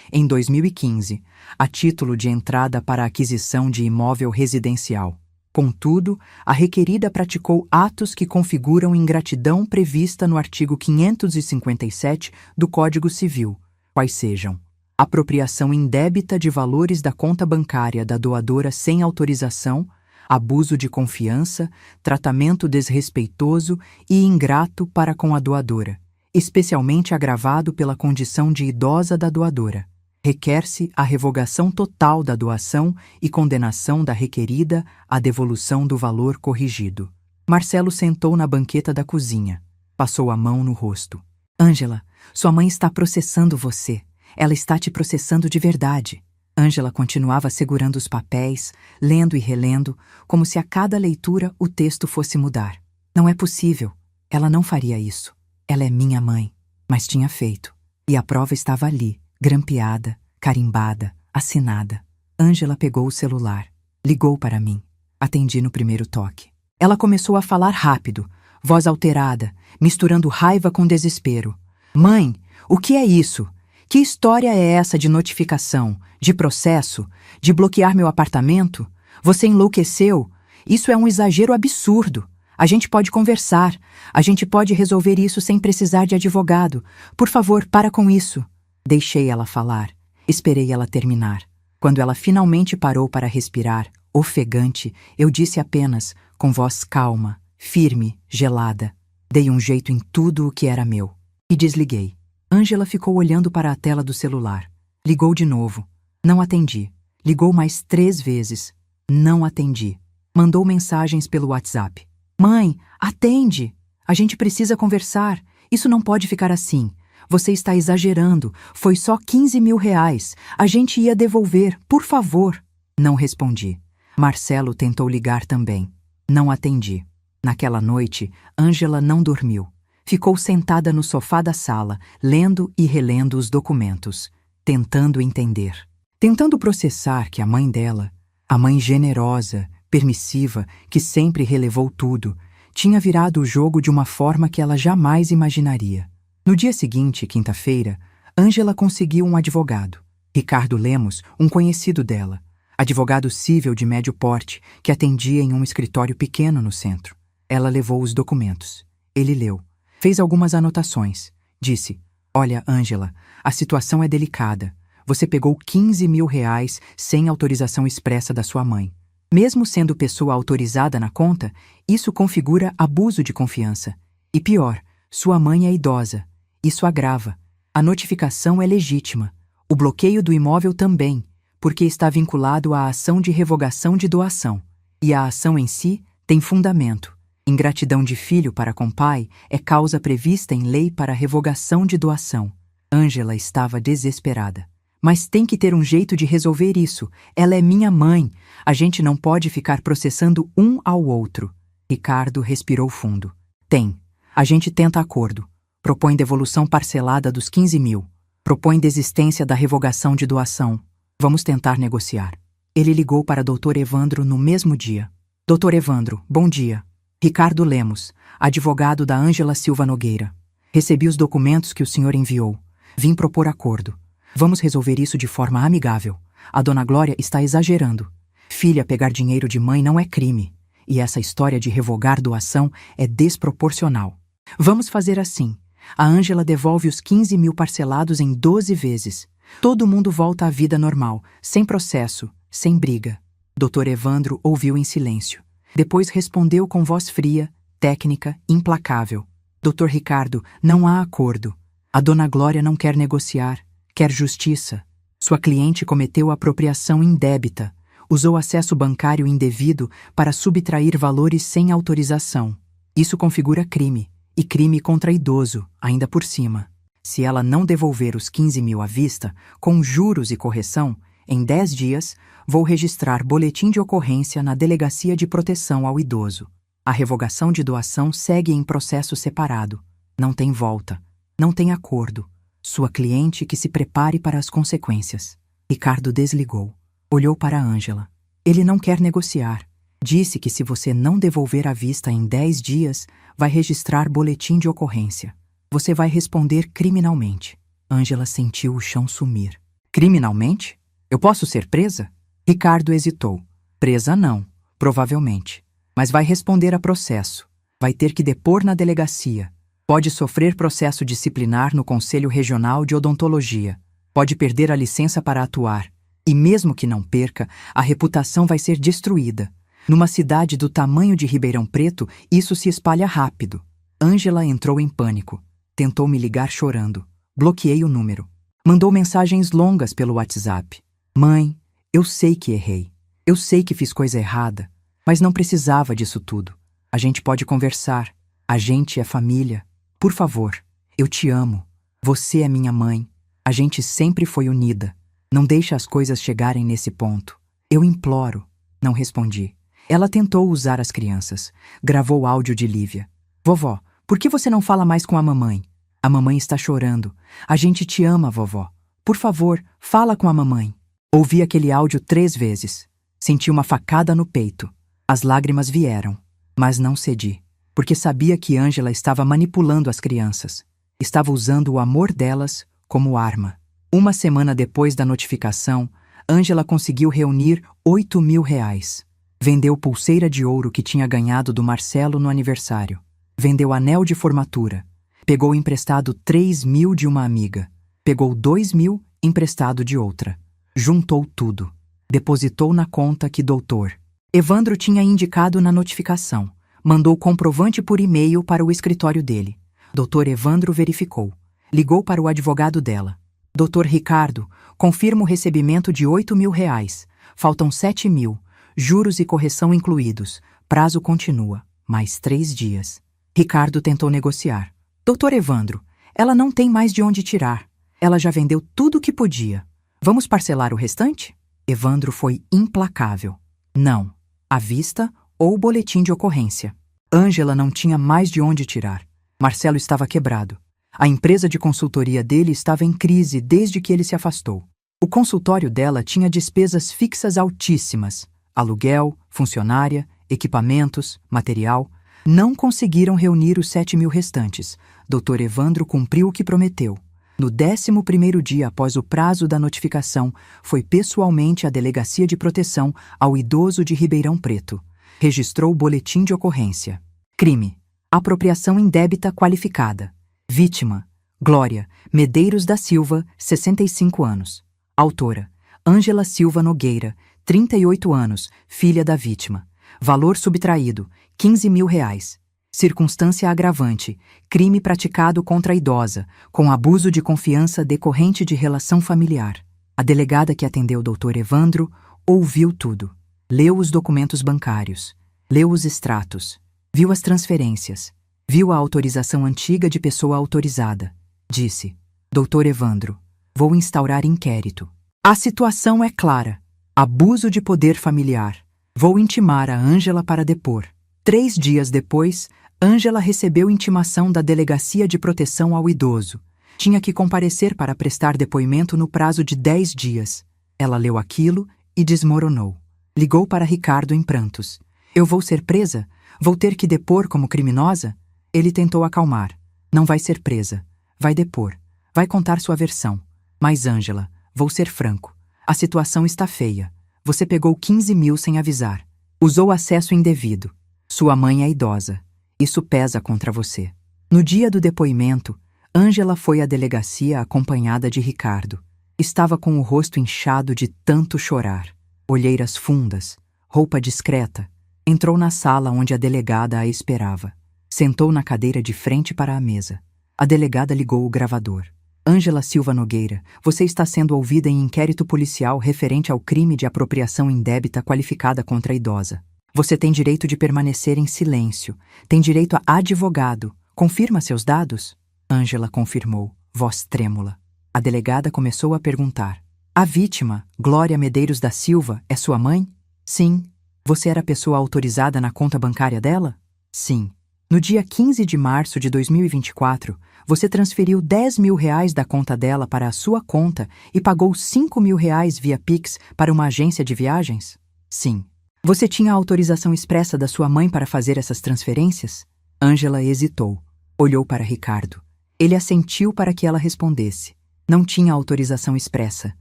em 2015, a título de entrada para a aquisição de imóvel residencial. Contudo, a requerida praticou atos que configuram ingratidão prevista no artigo 557 do Código Civil, quais sejam: apropriação indébita de valores da conta bancária da doadora sem autorização, abuso de confiança, tratamento desrespeitoso e ingrato para com a doadora, especialmente agravado pela condição de idosa da doadora, Requer-se a revogação total da doação e condenação da requerida à devolução do valor corrigido. Marcelo sentou na banqueta da cozinha. Passou a mão no rosto. Ângela, sua mãe está processando você. Ela está te processando de verdade. Ângela continuava segurando os papéis, lendo e relendo, como se a cada leitura o texto fosse mudar. Não é possível. Ela não faria isso. Ela é minha mãe. Mas tinha feito. E a prova estava ali, grampeada, carimbada, assinada. Ângela pegou o celular. Ligou para mim. Atendi no primeiro toque. Ela começou a falar rápido, voz alterada, misturando raiva com desespero. Mãe, o que é isso? Que história é essa de notificação, de processo, de bloquear meu apartamento? Você enlouqueceu? Isso é um exagero absurdo. A gente pode conversar. A gente pode resolver isso sem precisar de advogado. Por favor, para com isso. Deixei ela falar. Esperei ela terminar. Quando ela finalmente parou para respirar, ofegante, eu disse apenas, com voz calma, firme, gelada. Dei um jeito em tudo o que era meu. E desliguei. Ângela ficou olhando para a tela do celular. Ligou de novo. Não atendi. Ligou mais 3 vezes. Não atendi. Mandou mensagens pelo WhatsApp. Mãe, atende! A gente precisa conversar. Isso não pode ficar assim. Você está exagerando. Foi só 15 mil reais. A gente ia devolver, por favor. Não respondi. Marcelo tentou ligar também. Não atendi. Naquela noite, Ângela não dormiu. Ficou sentada no sofá da sala, lendo e relendo os documentos, tentando entender. Tentando processar que a mãe dela, a mãe generosa, permissiva, que sempre relevou tudo, tinha virado o jogo de uma forma que ela jamais imaginaria. No dia seguinte, quinta-feira, Ângela conseguiu um advogado. Ricardo Lemos, um conhecido dela. Advogado civil de médio porte, que atendia em um escritório pequeno no centro. Ela levou os documentos. Ele leu. Fez algumas anotações. Disse, olha, Ângela, a situação é delicada. Você pegou 15 mil reais sem autorização expressa da sua mãe. Mesmo sendo pessoa autorizada na conta, isso configura abuso de confiança. E pior, sua mãe é idosa. Isso agrava. A notificação é legítima. O bloqueio do imóvel também, porque está vinculado à ação de revogação de doação. E a ação em si tem fundamento. Ingratidão de filho para com pai é causa prevista em lei para revogação de doação. Ângela estava desesperada. Mas tem que ter um jeito de resolver isso. Ela é minha mãe. A gente não pode ficar processando um ao outro. Ricardo respirou fundo. Tem. A gente tenta acordo. Propõe devolução parcelada dos 15 mil. Propõe desistência da revogação de doação. Vamos tentar negociar. Ele ligou para Dr. Evandro no mesmo dia. Dr. Evandro, bom dia. Ricardo Lemos, advogado da Ângela Silva Nogueira. Recebi os documentos que o senhor enviou. Vim propor acordo. Vamos resolver isso de forma amigável. A dona Glória está exagerando. Filha pegar dinheiro de mãe não é crime. E essa história de revogar doação é desproporcional. Vamos fazer assim. A Ângela devolve os 15 mil parcelados em 12 vezes. Todo mundo volta à vida normal, sem processo, sem briga. Dr. Evandro ouviu em silêncio. Depois respondeu com voz fria, técnica, implacável. Dr. Ricardo, não há acordo. A dona Glória não quer negociar, quer justiça. Sua cliente cometeu apropriação indébita, usou acesso bancário indevido para subtrair valores sem autorização. Isso configura crime, e crime contra idoso, ainda por cima. Se ela não devolver os 15 mil à vista, com juros e correção, em 10 dias, vou registrar boletim de ocorrência na Delegacia de Proteção ao Idoso. A revogação de doação segue em processo separado. Não tem volta. Não tem acordo. Sua cliente que se prepare para as consequências. Ricardo desligou. Olhou para Ângela. Ele não quer negociar. Disse que se você não devolver à vista em 10 dias, vai registrar boletim de ocorrência. Você vai responder criminalmente. Ângela sentiu o chão sumir. Criminalmente? Eu posso ser presa? Ricardo hesitou. Presa não, provavelmente. Mas vai responder a processo. Vai ter que depor na delegacia. Pode sofrer processo disciplinar no Conselho Regional de Odontologia. Pode perder a licença para atuar. E mesmo que não perca, a reputação vai ser destruída. Numa cidade do tamanho de Ribeirão Preto, isso se espalha rápido. Ângela entrou em pânico. Tentou me ligar chorando. Bloqueei o número. Mandou mensagens longas pelo WhatsApp. Mãe, eu sei que errei. Eu sei que fiz coisa errada, mas não precisava disso tudo. A gente pode conversar. A gente é família. Por favor, eu te amo. Você é minha mãe. A gente sempre foi unida. Não deixe as coisas chegarem nesse ponto. Eu imploro. Não respondi. Ela tentou usar as crianças. Gravou áudio de Lívia. Vovó, por que você não fala mais com a mamãe? A mamãe está chorando. A gente te ama, vovó. Por favor, fala com a mamãe. Ouvi aquele áudio 3 vezes. Senti uma facada no peito. As lágrimas vieram, mas não cedi, porque sabia que Ângela estava manipulando as crianças. Estava usando o amor delas como arma. Uma semana depois da notificação, Ângela conseguiu reunir R$ 8.000. Vendeu pulseira de ouro que tinha ganhado do Marcelo no aniversário. Vendeu anel de formatura. Pegou emprestado 3.000 de uma amiga. Pegou 2.000 emprestado de outra. Juntou tudo. Depositou na conta que Dr. Evandro tinha indicado na notificação. Mandou comprovante por e-mail para o escritório dele. Dr. Evandro verificou. Ligou para o advogado dela. Dr. Ricardo, confirma o recebimento de R$ 8.000. Faltam 7.000. Juros e correção incluídos. Prazo continua. Mais 3 dias. Ricardo tentou negociar. Dr. Evandro, ela não tem mais de onde tirar. Ela já vendeu tudo o que podia. Vamos parcelar o restante? Evandro foi implacável. Não. À vista ou boletim de ocorrência. Ângela não tinha mais de onde tirar. Marcelo estava quebrado. A empresa de consultoria dele estava em crise desde que ele se afastou. O consultório dela tinha despesas fixas altíssimas. Aluguel, funcionária, equipamentos, material. Não conseguiram reunir os 7.000 restantes. Dr. Evandro cumpriu o que prometeu. No 11º dia após o prazo da notificação, foi pessoalmente à Delegacia de Proteção ao Idoso de Ribeirão Preto. Registrou o boletim de ocorrência. Crime: apropriação indébita qualificada. Vítima: Glória Medeiros da Silva, 65 anos. Autora: Ângela Silva Nogueira, 38 anos, filha da vítima. Valor subtraído: R$ 15.000. Circunstância agravante: crime praticado contra a idosa, com abuso de confiança decorrente de relação familiar. A delegada que atendeu o Dr. Evandro ouviu tudo. Leu os documentos bancários. Leu os extratos. Viu as transferências. Viu a autorização antiga de pessoa autorizada. Disse: Dr. Evandro, vou instaurar inquérito. A situação é clara. Abuso de poder familiar. Vou intimar a Ângela para depor. 3 dias depois, Ângela recebeu intimação da Delegacia de Proteção ao Idoso. Tinha que comparecer para prestar depoimento no prazo de 10 dias. Ela leu aquilo e desmoronou. Ligou para Ricardo em prantos. Eu vou ser presa? Vou ter que depor como criminosa? Ele tentou acalmar. Não vai ser presa. Vai depor. Vai contar sua versão. Mas, Ângela, vou ser franco. A situação está feia. Você pegou 15.000 sem avisar. Usou acesso indevido. Sua mãe é idosa. Isso pesa contra você. No dia do depoimento, Ângela foi à delegacia acompanhada de Ricardo. Estava com o rosto inchado de tanto chorar. Olheiras fundas, roupa discreta. Entrou na sala onde a delegada a esperava. Sentou na cadeira de frente para a mesa. A delegada ligou o gravador. Ângela Silva Nogueira, você está sendo ouvida em inquérito policial referente ao crime de apropriação indébita qualificada contra a idosa. Você tem direito de permanecer em silêncio. Tem direito a advogado. Confirma seus dados? Ângela confirmou, voz trêmula. A delegada começou a perguntar. A vítima, Glória Medeiros da Silva, é sua mãe? Sim. Você era a pessoa autorizada na conta bancária dela? Sim. No dia 15 de março de 2024, você transferiu R$ 10.000 da conta dela para a sua conta e pagou R$ 5.000 via Pix para uma agência de viagens? Sim. Você tinha a autorização expressa da sua mãe para fazer essas transferências? Ângela hesitou. Olhou para Ricardo. Ele assentiu para que ela respondesse. Não tinha autorização expressa,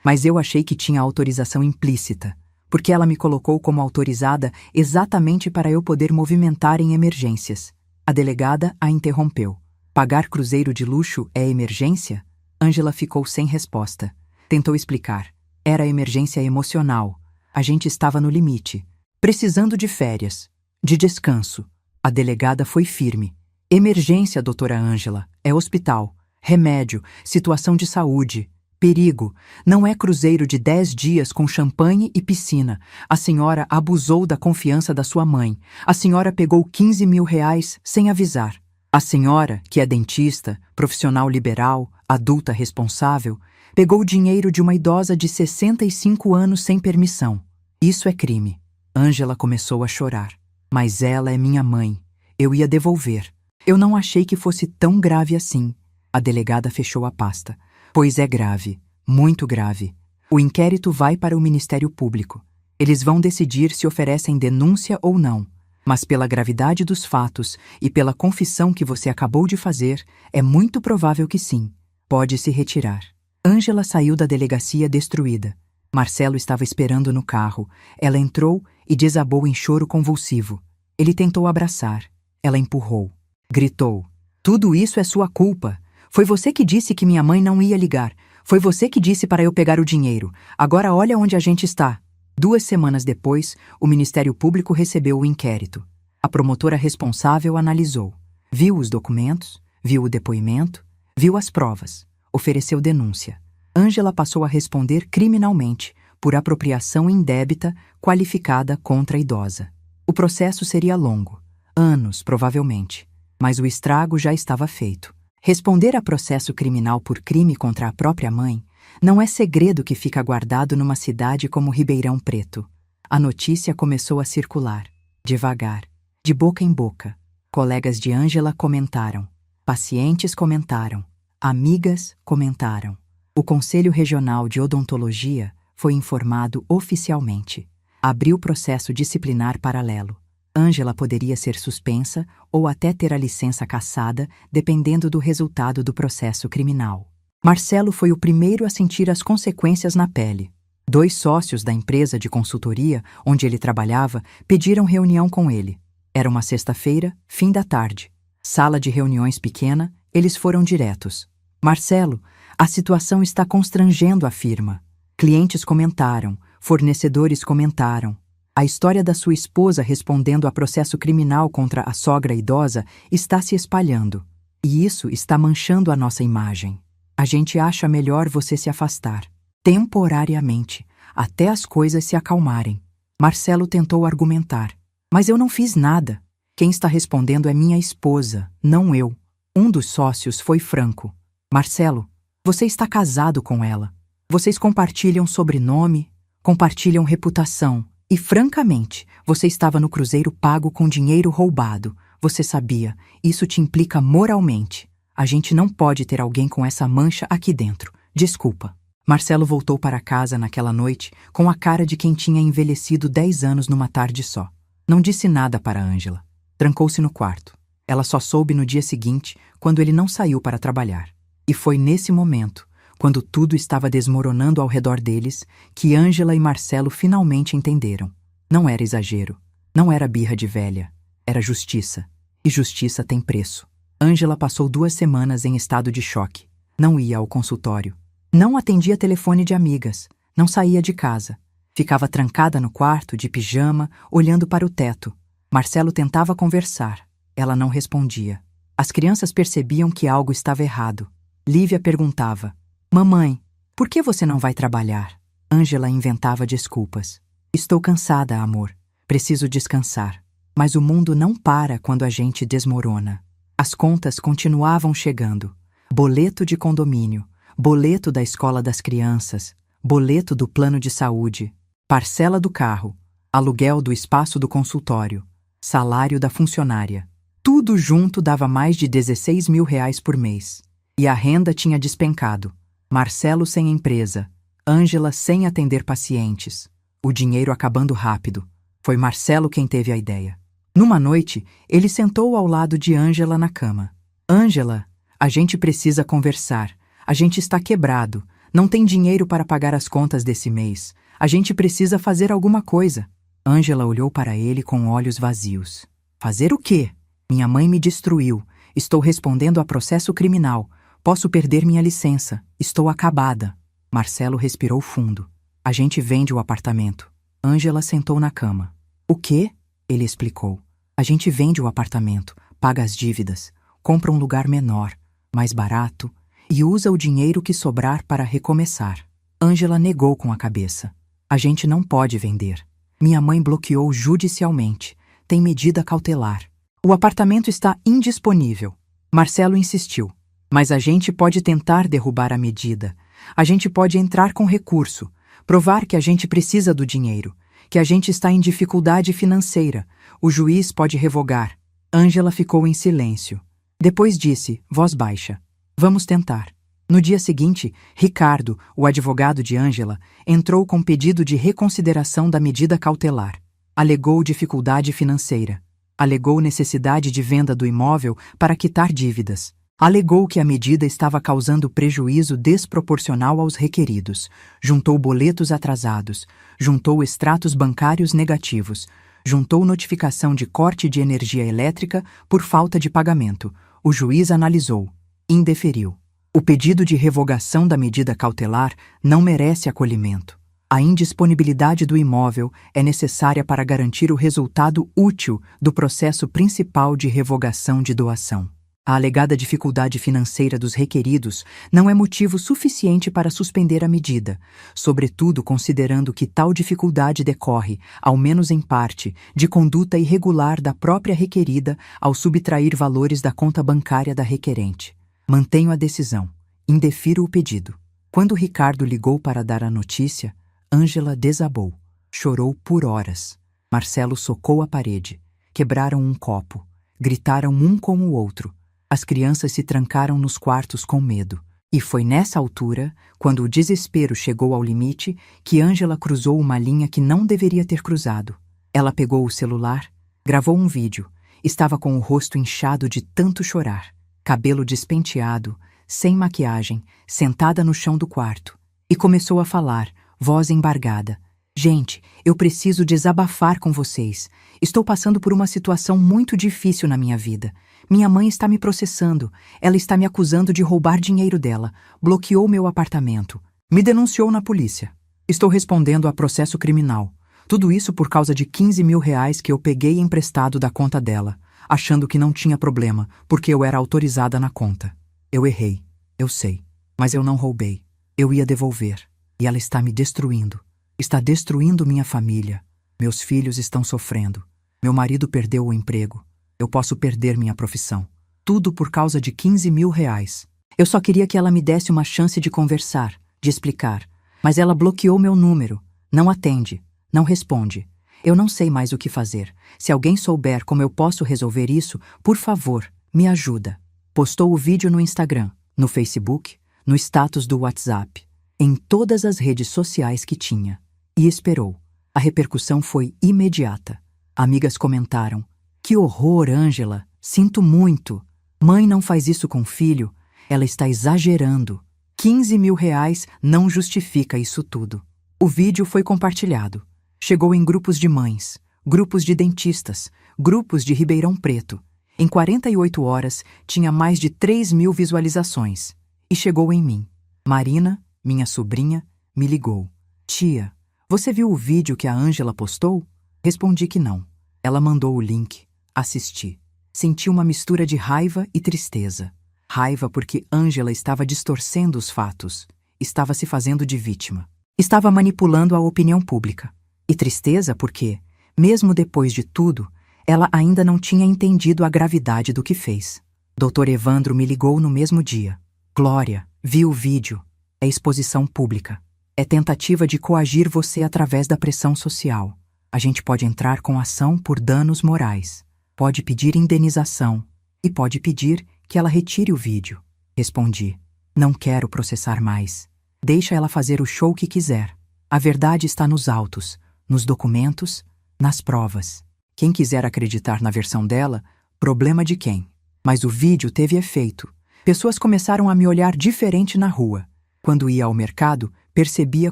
mas eu achei que tinha autorização implícita, porque ela me colocou como autorizada exatamente para eu poder movimentar em emergências. A delegada a interrompeu. Pagar cruzeiro de luxo é emergência? Ângela ficou sem resposta. Tentou explicar. Era emergência emocional. A gente estava no limite. Precisando de férias. De descanso. A delegada foi firme. Emergência, doutora Ângela. É hospital. Remédio. Situação de saúde. Perigo. Não é cruzeiro de 10 dias com champanhe e piscina. A senhora abusou da confiança da sua mãe. A senhora pegou 15 mil reais sem avisar. A senhora, que é dentista, profissional liberal, adulta responsável, pegou o dinheiro de uma idosa de 65 anos sem permissão. Isso é crime. Ângela começou a chorar. Mas ela é minha mãe. Eu ia devolver. Eu não achei que fosse tão grave assim. A delegada fechou a pasta. Pois é grave, muito grave. O inquérito vai para o Ministério Público. Eles vão decidir se oferecem denúncia ou não. Mas pela gravidade dos fatos e pela confissão que você acabou de fazer, é muito provável que sim. Pode se retirar. Ângela saiu da delegacia destruída. Marcelo estava esperando no carro. Ela entrou e desabou em choro convulsivo. Ele tentou abraçar. Ela empurrou. Gritou. Tudo isso é sua culpa. Foi você que disse que minha mãe não ia ligar. Foi você que disse para eu pegar o dinheiro. Agora olha onde a gente está. 2 semanas depois, o Ministério Público recebeu o inquérito. A promotora responsável analisou. Viu os documentos, viu o depoimento, viu as provas. Ofereceu denúncia. Ângela passou a responder criminalmente por apropriação indébita qualificada contra a idosa. O processo seria longo. Anos, provavelmente. Mas o estrago já estava feito. Responder a processo criminal por crime contra a própria mãe não é segredo que fica guardado numa cidade como Ribeirão Preto. A notícia começou a circular, devagar, de boca em boca. Colegas de Ângela comentaram, pacientes comentaram, amigas comentaram. O Conselho Regional de Odontologia foi informado oficialmente. Abriu processo disciplinar paralelo. Ângela poderia ser suspensa ou até ter a licença cassada, dependendo do resultado do processo criminal. Marcelo foi o primeiro a sentir as consequências na pele. 2 sócios da empresa de consultoria onde ele trabalhava pediram reunião com ele. Era uma sexta-feira, fim da tarde. Sala de reuniões pequena, eles foram diretos. Marcelo, a situação está constrangendo a firma. Clientes comentaram, fornecedores comentaram. A história da sua esposa respondendo a processo criminal contra a sogra idosa está se espalhando. E isso está manchando a nossa imagem. A gente acha melhor você se afastar, temporariamente, até as coisas se acalmarem. Marcelo tentou argumentar. Mas eu não fiz nada. Quem está respondendo é minha esposa, não eu. Um dos sócios foi franco. Marcelo, você está casado com ela. Vocês compartilham sobrenome, compartilham reputação. E, francamente, você estava no cruzeiro pago com dinheiro roubado. Você sabia, isso te implica moralmente. A gente não pode ter alguém com essa mancha aqui dentro. Desculpa. Marcelo voltou para casa naquela noite com a cara de quem tinha envelhecido 10 anos numa tarde só. Não disse nada para Ângela. Trancou-se no quarto. Ela só soube no dia seguinte, quando ele não saiu para trabalhar. E foi nesse momento, quando tudo estava desmoronando ao redor deles, que Ângela e Marcelo finalmente entenderam. Não era exagero. Não era birra de velha. Era justiça. E justiça tem preço. Ângela passou 2 semanas em estado de choque. Não ia ao consultório. Não atendia telefone de amigas. Não saía de casa. Ficava trancada no quarto, de pijama, olhando para o teto. Marcelo tentava conversar. Ela não respondia. As crianças percebiam que algo estava errado. Lívia perguntava: Mamãe, por que você não vai trabalhar? Ângela inventava desculpas. Estou cansada, amor. Preciso descansar. Mas o mundo não para quando a gente desmorona. As contas continuavam chegando. Boleto de condomínio, boleto da escola das crianças, boleto do plano de saúde, parcela do carro, aluguel do espaço do consultório, salário da funcionária. Tudo junto dava mais de 16 mil reais por mês. E a renda tinha despencado. Marcelo sem empresa, Ângela sem atender pacientes. O dinheiro acabando rápido. Foi Marcelo quem teve a ideia. Numa noite, ele sentou ao lado de Ângela na cama. Ângela, a gente precisa conversar. A gente está quebrado. Não tem dinheiro para pagar as contas desse mês. A gente precisa fazer alguma coisa. Ângela olhou para ele com olhos vazios. Fazer o quê? Minha mãe me destruiu. Estou respondendo a processo criminal. Posso perder minha licença. Estou acabada. Marcelo respirou fundo. A gente vende o apartamento. Ângela sentou na cama. O quê? Ele explicou. A gente vende o apartamento, paga as dívidas, compra um lugar menor, mais barato, e usa o dinheiro que sobrar para recomeçar. Ângela negou com a cabeça. A gente não pode vender. Minha mãe bloqueou judicialmente. Tem medida cautelar. O apartamento está indisponível. Marcelo insistiu. Mas a gente pode tentar derrubar a medida. A gente pode entrar com recurso. Provar que a gente precisa do dinheiro. Que a gente está em dificuldade financeira. O juiz pode revogar. Ângela ficou em silêncio. Depois disse, voz baixa. Vamos tentar. No dia seguinte, Ricardo, o advogado de Ângela, entrou com pedido de reconsideração da medida cautelar. Alegou dificuldade financeira. Alegou necessidade de venda do imóvel para quitar dívidas. Alegou que a medida estava causando prejuízo desproporcional aos requeridos. Juntou boletos atrasados. Juntou extratos bancários negativos. Juntou notificação de corte de energia elétrica por falta de pagamento. O juiz analisou. Indeferiu. O pedido de revogação da medida cautelar não merece acolhimento. A indisponibilidade do imóvel é necessária para garantir o resultado útil do processo principal de revogação de doação. A alegada dificuldade financeira dos requeridos não é motivo suficiente para suspender a medida, sobretudo considerando que tal dificuldade decorre, ao menos em parte, de conduta irregular da própria requerida ao subtrair valores da conta bancária da requerente. Mantenho a decisão. Indefiro o pedido. Quando Ricardo ligou para dar a notícia, Ângela desabou. Chorou por horas. Marcelo socou a parede. Quebraram um copo. Gritaram um com o outro. As crianças se trancaram nos quartos com medo. E foi nessa altura, quando o desespero chegou ao limite, que Ângela cruzou uma linha que não deveria ter cruzado. Ela pegou o celular, gravou um vídeo. Estava com o rosto inchado de tanto chorar. Cabelo despenteado, sem maquiagem, sentada no chão do quarto. E começou a falar, voz embargada. Gente, eu preciso desabafar com vocês. Estou passando por uma situação muito difícil na minha vida. Minha mãe está me processando. Ela está me acusando de roubar dinheiro dela. Bloqueou meu apartamento. Me denunciou na polícia. Estou respondendo a processo criminal. Tudo isso por causa de 15 mil reais que eu peguei emprestado da conta dela, achando que não tinha problema, porque eu era autorizada na conta. Eu errei, eu sei, mas eu não roubei. Eu ia devolver, e ela está me destruindo. Está destruindo minha família. Meus filhos estão sofrendo. Meu marido perdeu o emprego. Eu posso perder minha profissão. Tudo por causa de 15 mil reais. Eu só queria que ela me desse uma chance de conversar, de explicar. Mas ela bloqueou meu número. Não atende, não responde. Eu não sei mais o que fazer. Se alguém souber como eu posso resolver isso, por favor, me ajuda. Postou o vídeo no Instagram, no Facebook, no status do WhatsApp, em todas as redes sociais que tinha. E esperou. A repercussão foi imediata. Amigas comentaram: que horror, Ângela! Sinto muito. Mãe não faz isso com filho. Ela está exagerando. 15 mil reais não justifica isso tudo. O vídeo foi compartilhado. Chegou em grupos de mães, grupos de dentistas, grupos de Ribeirão Preto. Em 48 horas, tinha mais de 3 mil visualizações. E chegou em mim. Marina, minha sobrinha, me ligou. Tia, você viu o vídeo que a Ângela postou? Respondi que não. Ela mandou o link. Assisti. Senti uma mistura de raiva e tristeza. Raiva porque Ângela estava distorcendo os fatos. Estava se fazendo de vítima. Estava manipulando a opinião pública. E tristeza porque, mesmo depois de tudo, ela ainda não tinha entendido a gravidade do que fez. Dr. Evandro me ligou no mesmo dia. Glória, vi o vídeo. É exposição pública. É tentativa de coagir você através da pressão social. A gente pode entrar com ação por danos morais. Pode pedir indenização. E pode pedir que ela retire o vídeo. Respondi. Não quero processar mais. Deixa ela fazer o show que quiser. A verdade está nos autos, nos documentos, nas provas. Quem quiser acreditar na versão dela, problema de quem? Mas o vídeo teve efeito. Pessoas começaram a me olhar diferente na rua. Quando ia ao mercado, percebia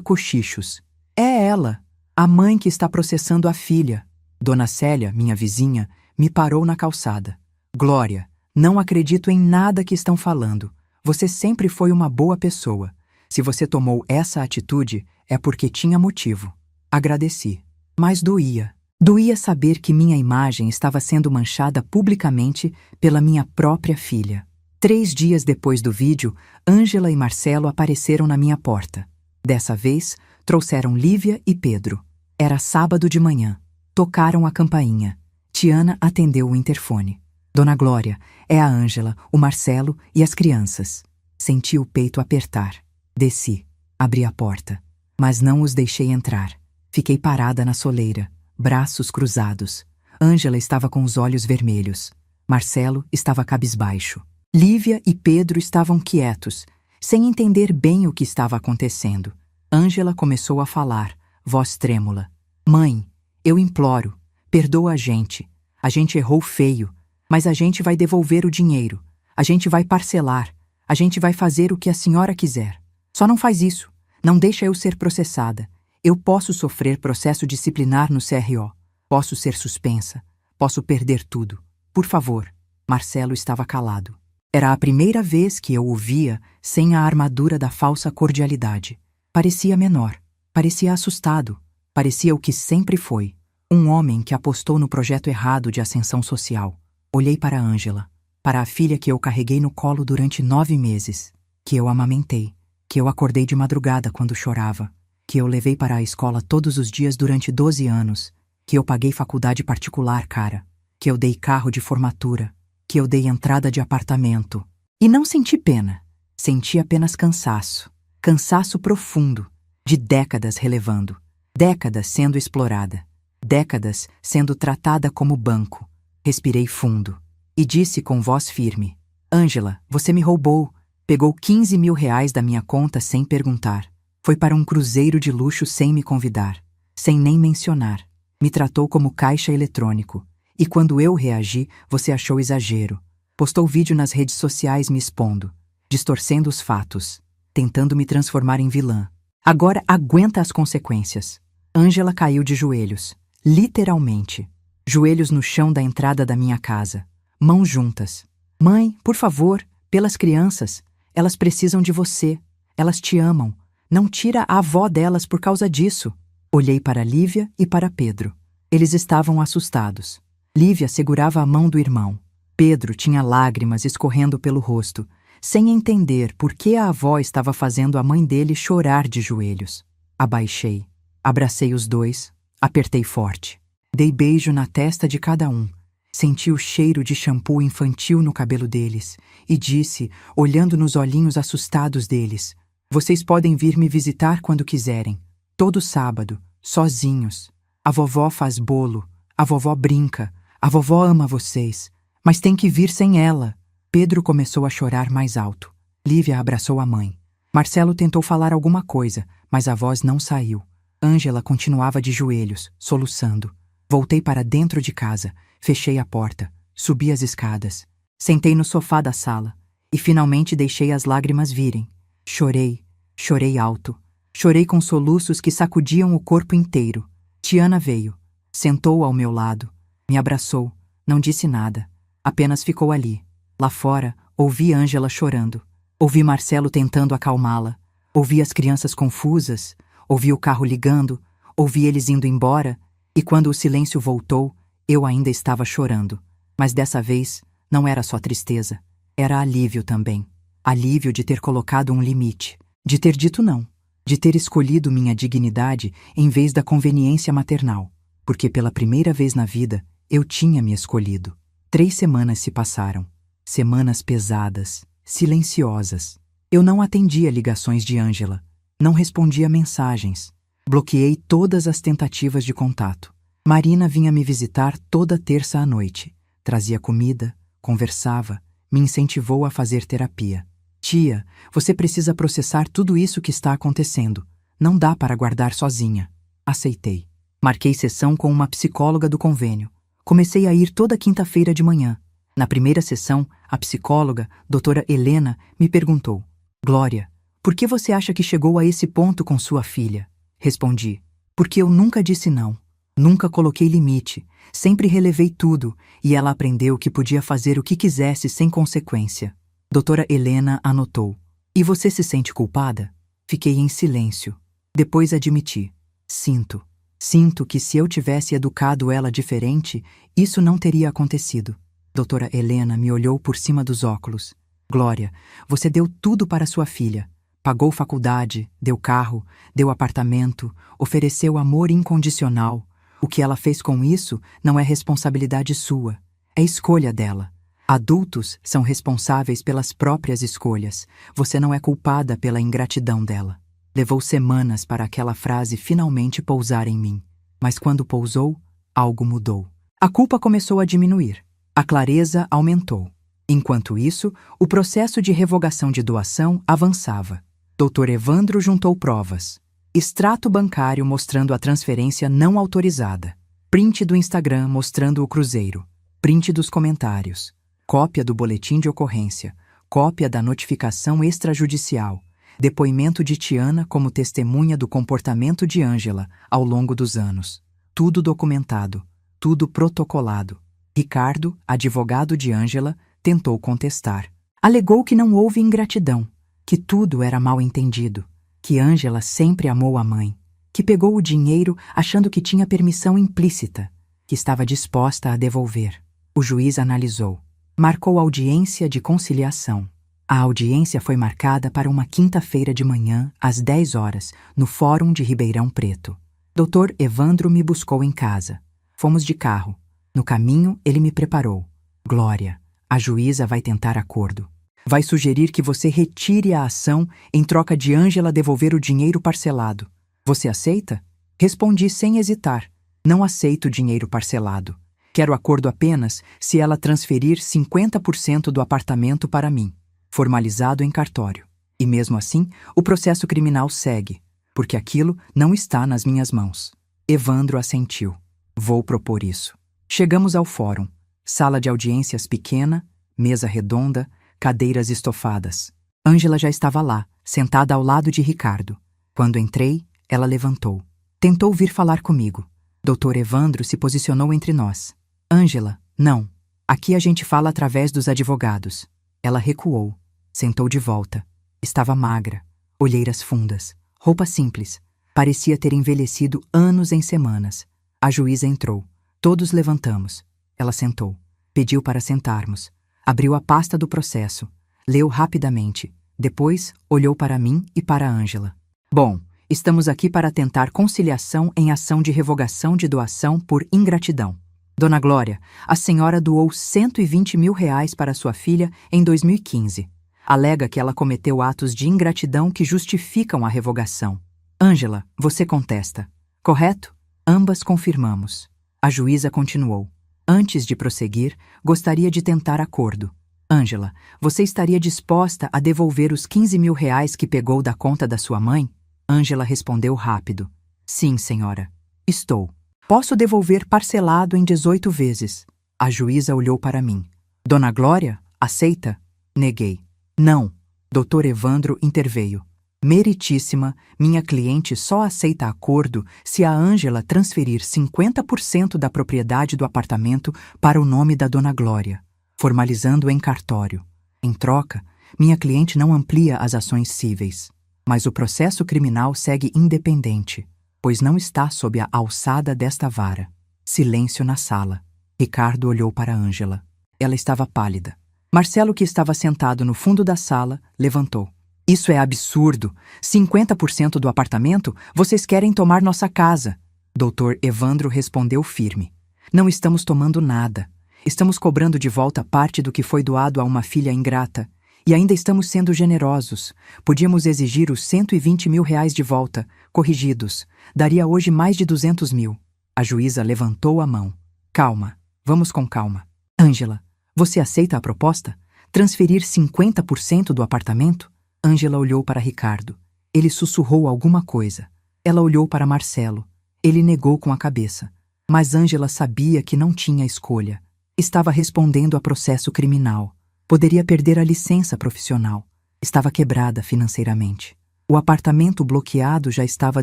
cochichos. É ela, a mãe que está processando a filha. Dona Célia, minha vizinha, me parou na calçada. Glória, não acredito em nada que estão falando. Você sempre foi uma boa pessoa. Se você tomou essa atitude, é porque tinha motivo. Agradeci. Mas doía. Doía saber que minha imagem estava sendo manchada publicamente pela minha própria filha. 3 dias depois do vídeo, Ângela e Marcelo apareceram na minha porta. Dessa vez, trouxeram Lívia e Pedro. Era sábado de manhã. Tocaram a campainha. Tiana atendeu o interfone. Dona Glória, é a Ângela, o Marcelo e as crianças. Senti o peito apertar. Desci. Abri a porta. Mas não os deixei entrar. Fiquei parada na soleira, braços cruzados. Ângela estava com os olhos vermelhos. Marcelo estava cabisbaixo. Lívia e Pedro estavam quietos, sem entender bem o que estava acontecendo. Ângela começou a falar, voz trêmula. Mãe, eu imploro, perdoa a gente. A gente errou feio, mas a gente vai devolver o dinheiro. A gente vai parcelar. A gente vai fazer o que a senhora quiser. Só não faz isso. Não deixa eu ser processada. Eu posso sofrer processo disciplinar no CRO. Posso ser suspensa. Posso perder tudo. Por favor. Marcelo estava calado. Era a primeira vez que eu o via sem a armadura da falsa cordialidade. Parecia menor. Parecia assustado. Parecia o que sempre foi. Um homem que apostou no projeto errado de ascensão social. Olhei para Ângela. Para a filha que eu carreguei no colo durante 9 meses. Que eu amamentei. Que eu acordei de madrugada quando chorava. Que eu levei para a escola todos os dias durante 12 anos. Que eu paguei faculdade particular cara. Que eu dei carro de formatura. Que eu dei entrada de apartamento. E não senti pena. Senti apenas cansaço. Cansaço profundo. De décadas relevando. Décadas sendo explorada. Décadas sendo tratada como banco. Respirei fundo. E disse com voz firme. Ângela, você me roubou. Pegou 15 mil reais da minha conta sem perguntar. Foi para um cruzeiro de luxo sem me convidar. Sem nem mencionar. Me tratou como caixa eletrônico. E quando eu reagi, você achou exagero. Postou vídeo nas redes sociais me expondo, distorcendo os fatos, tentando me transformar em vilã. Agora aguenta as consequências. Ângela caiu de joelhos, literalmente. Joelhos no chão da entrada da minha casa, mãos juntas. Mãe, por favor, pelas crianças. Elas precisam de você. Elas te amam. Não tira a avó delas por causa disso. Olhei para Lívia e para Pedro. Eles estavam assustados. Lívia segurava a mão do irmão. Pedro tinha lágrimas escorrendo pelo rosto, sem entender por que a avó estava fazendo a mãe dele chorar de joelhos. Abaixei, abracei os dois, apertei forte. Dei beijo na testa de cada um. Senti o cheiro de shampoo infantil no cabelo deles e disse, olhando nos olhinhos assustados deles, vocês podem vir me visitar quando quiserem. Todo sábado, sozinhos. A vovó faz bolo, a vovó brinca. A vovó ama vocês, mas tem que vir sem ela. Pedro começou a chorar mais alto. Lívia abraçou a mãe. Marcelo tentou falar alguma coisa, mas a voz não saiu. Ângela continuava de joelhos, soluçando. Voltei para dentro de casa, fechei a porta, subi as escadas. Sentei no sofá da sala e finalmente deixei as lágrimas virem. Chorei, chorei alto. Chorei com soluços que sacudiam o corpo inteiro. Tiana veio, sentou ao meu lado. Me abraçou, não disse nada, apenas ficou ali. Lá fora, ouvi Ângela chorando. Ouvi Marcelo tentando acalmá-la. Ouvi as crianças confusas. Ouvi o carro ligando. Ouvi eles indo embora. E quando o silêncio voltou, eu ainda estava chorando. Mas dessa vez, não era só tristeza. Era alívio também. Alívio de ter colocado um limite. De ter dito não. De ter escolhido minha dignidade em vez da conveniência maternal. Porque pela primeira vez na vida, eu tinha me escolhido. 3 semanas se passaram. Semanas pesadas, silenciosas. Eu não atendia ligações de Ângela. Não respondia mensagens. Bloqueei todas as tentativas de contato. Marina vinha me visitar toda terça à noite. Trazia comida, conversava, me incentivou a fazer terapia. Tia, você precisa processar tudo isso que está acontecendo. Não dá para guardar sozinha. Aceitei. Marquei sessão com uma psicóloga do convênio. Comecei a ir toda quinta-feira de manhã. Na primeira sessão, a psicóloga, doutora Helena, me perguntou: Glória, por que você acha que chegou a esse ponto com sua filha? Respondi: porque eu nunca disse não. Nunca coloquei limite. Sempre relevei tudo e ela aprendeu que podia fazer o que quisesse sem consequência. Doutora Helena anotou: e você se sente culpada? Fiquei em silêncio. Depois admiti: sinto. Sinto que se eu tivesse educado ela diferente, isso não teria acontecido. Doutora Helena me olhou por cima dos óculos. Glória, você deu tudo para sua filha. Pagou faculdade, deu carro, deu apartamento, ofereceu amor incondicional. O que ela fez com isso não é responsabilidade sua, é escolha dela. Adultos são responsáveis pelas próprias escolhas. Você não é culpada pela ingratidão dela. Levou semanas para aquela frase finalmente pousar em mim. Mas quando pousou, algo mudou. A culpa começou a diminuir. A clareza aumentou. Enquanto isso, o processo de revogação de doação avançava. Dr. Evandro juntou provas. Extrato bancário mostrando a transferência não autorizada. Print do Instagram mostrando o cruzeiro. Print dos comentários. Cópia do boletim de ocorrência. Cópia da notificação extrajudicial. Depoimento de Tiana como testemunha do comportamento de Ângela ao longo dos anos. Tudo documentado. Tudo protocolado. Ricardo, advogado de Ângela, tentou contestar. Alegou que não houve ingratidão, que tudo era mal entendido, que Ângela sempre amou a mãe, que pegou o dinheiro achando que tinha permissão implícita, que estava disposta a devolver. O juiz analisou. Marcou audiência de conciliação. A audiência foi marcada para uma quinta-feira de manhã, às 10 horas, no Fórum de Ribeirão Preto. Dr. Evandro me buscou em casa. Fomos de carro. No caminho, ele me preparou. Glória, a juíza vai tentar acordo. Vai sugerir que você retire a ação em troca de Ângela devolver o dinheiro parcelado. Você aceita? Respondi sem hesitar. Não aceito dinheiro parcelado. Quero acordo apenas se ela transferir 50% do apartamento para mim, formalizado em cartório. E mesmo assim, o processo criminal segue, porque aquilo não está nas minhas mãos. Evandro assentiu. Vou propor isso. Chegamos ao fórum. Sala de audiências pequena, mesa redonda, cadeiras estofadas. Ângela já estava lá, sentada ao lado de Ricardo. Quando entrei, ela levantou. Tentou vir falar comigo. Dr. Evandro se posicionou entre nós. Ângela, não. Aqui a gente fala através dos advogados. Ela recuou. Sentou de volta. Estava magra, olheiras fundas, roupa simples. Parecia ter envelhecido anos em semanas. A juíza entrou. Todos levantamos. Ela sentou. Pediu para sentarmos. Abriu a pasta do processo. Leu rapidamente. Depois, olhou para mim e para Ângela. Bom, estamos aqui para tentar conciliação em ação de revogação de doação por ingratidão. Dona Glória, a senhora doou R$120 mil para sua filha em 2015. Alega que ela cometeu atos de ingratidão que justificam a revogação. Ângela, você contesta. Correto? Ambas confirmamos. A juíza continuou. Antes de prosseguir, gostaria de tentar acordo. Ângela, você estaria disposta a devolver os R$15 mil que pegou da conta da sua mãe? Ângela respondeu rápido. Sim, senhora. Estou. Posso devolver parcelado em 18 vezes. A juíza olhou para mim. Dona Glória, aceita? Neguei. Não. Dr. Evandro interveio. Meritíssima, minha cliente só aceita acordo se a Ângela transferir 50% da propriedade do apartamento para o nome da Dona Glória, formalizando em cartório. Em troca, minha cliente não amplia as ações cíveis. Mas o processo criminal segue independente, pois não está sob a alçada desta vara. Silêncio na sala. Ricardo olhou para Ângela. Ela estava pálida. Marcelo, que estava sentado no fundo da sala, levantou. Isso é absurdo. 50% do apartamento? Vocês querem tomar nossa casa. Dr. Evandro respondeu firme. Não estamos tomando nada. Estamos cobrando de volta parte do que foi doado a uma filha ingrata. E ainda estamos sendo generosos. Podíamos exigir os R$120 mil de volta, corrigidos. Daria hoje mais de 200 mil. A juíza levantou a mão. Calma. Vamos com calma. Ângela, você aceita a proposta? Transferir 50% do apartamento? Ângela olhou para Ricardo. Ele sussurrou alguma coisa. Ela olhou para Marcelo. Ele negou com a cabeça. Mas Ângela sabia que não tinha escolha. Estava respondendo a processo criminal. Poderia perder a licença profissional. Estava quebrada financeiramente. O apartamento bloqueado já estava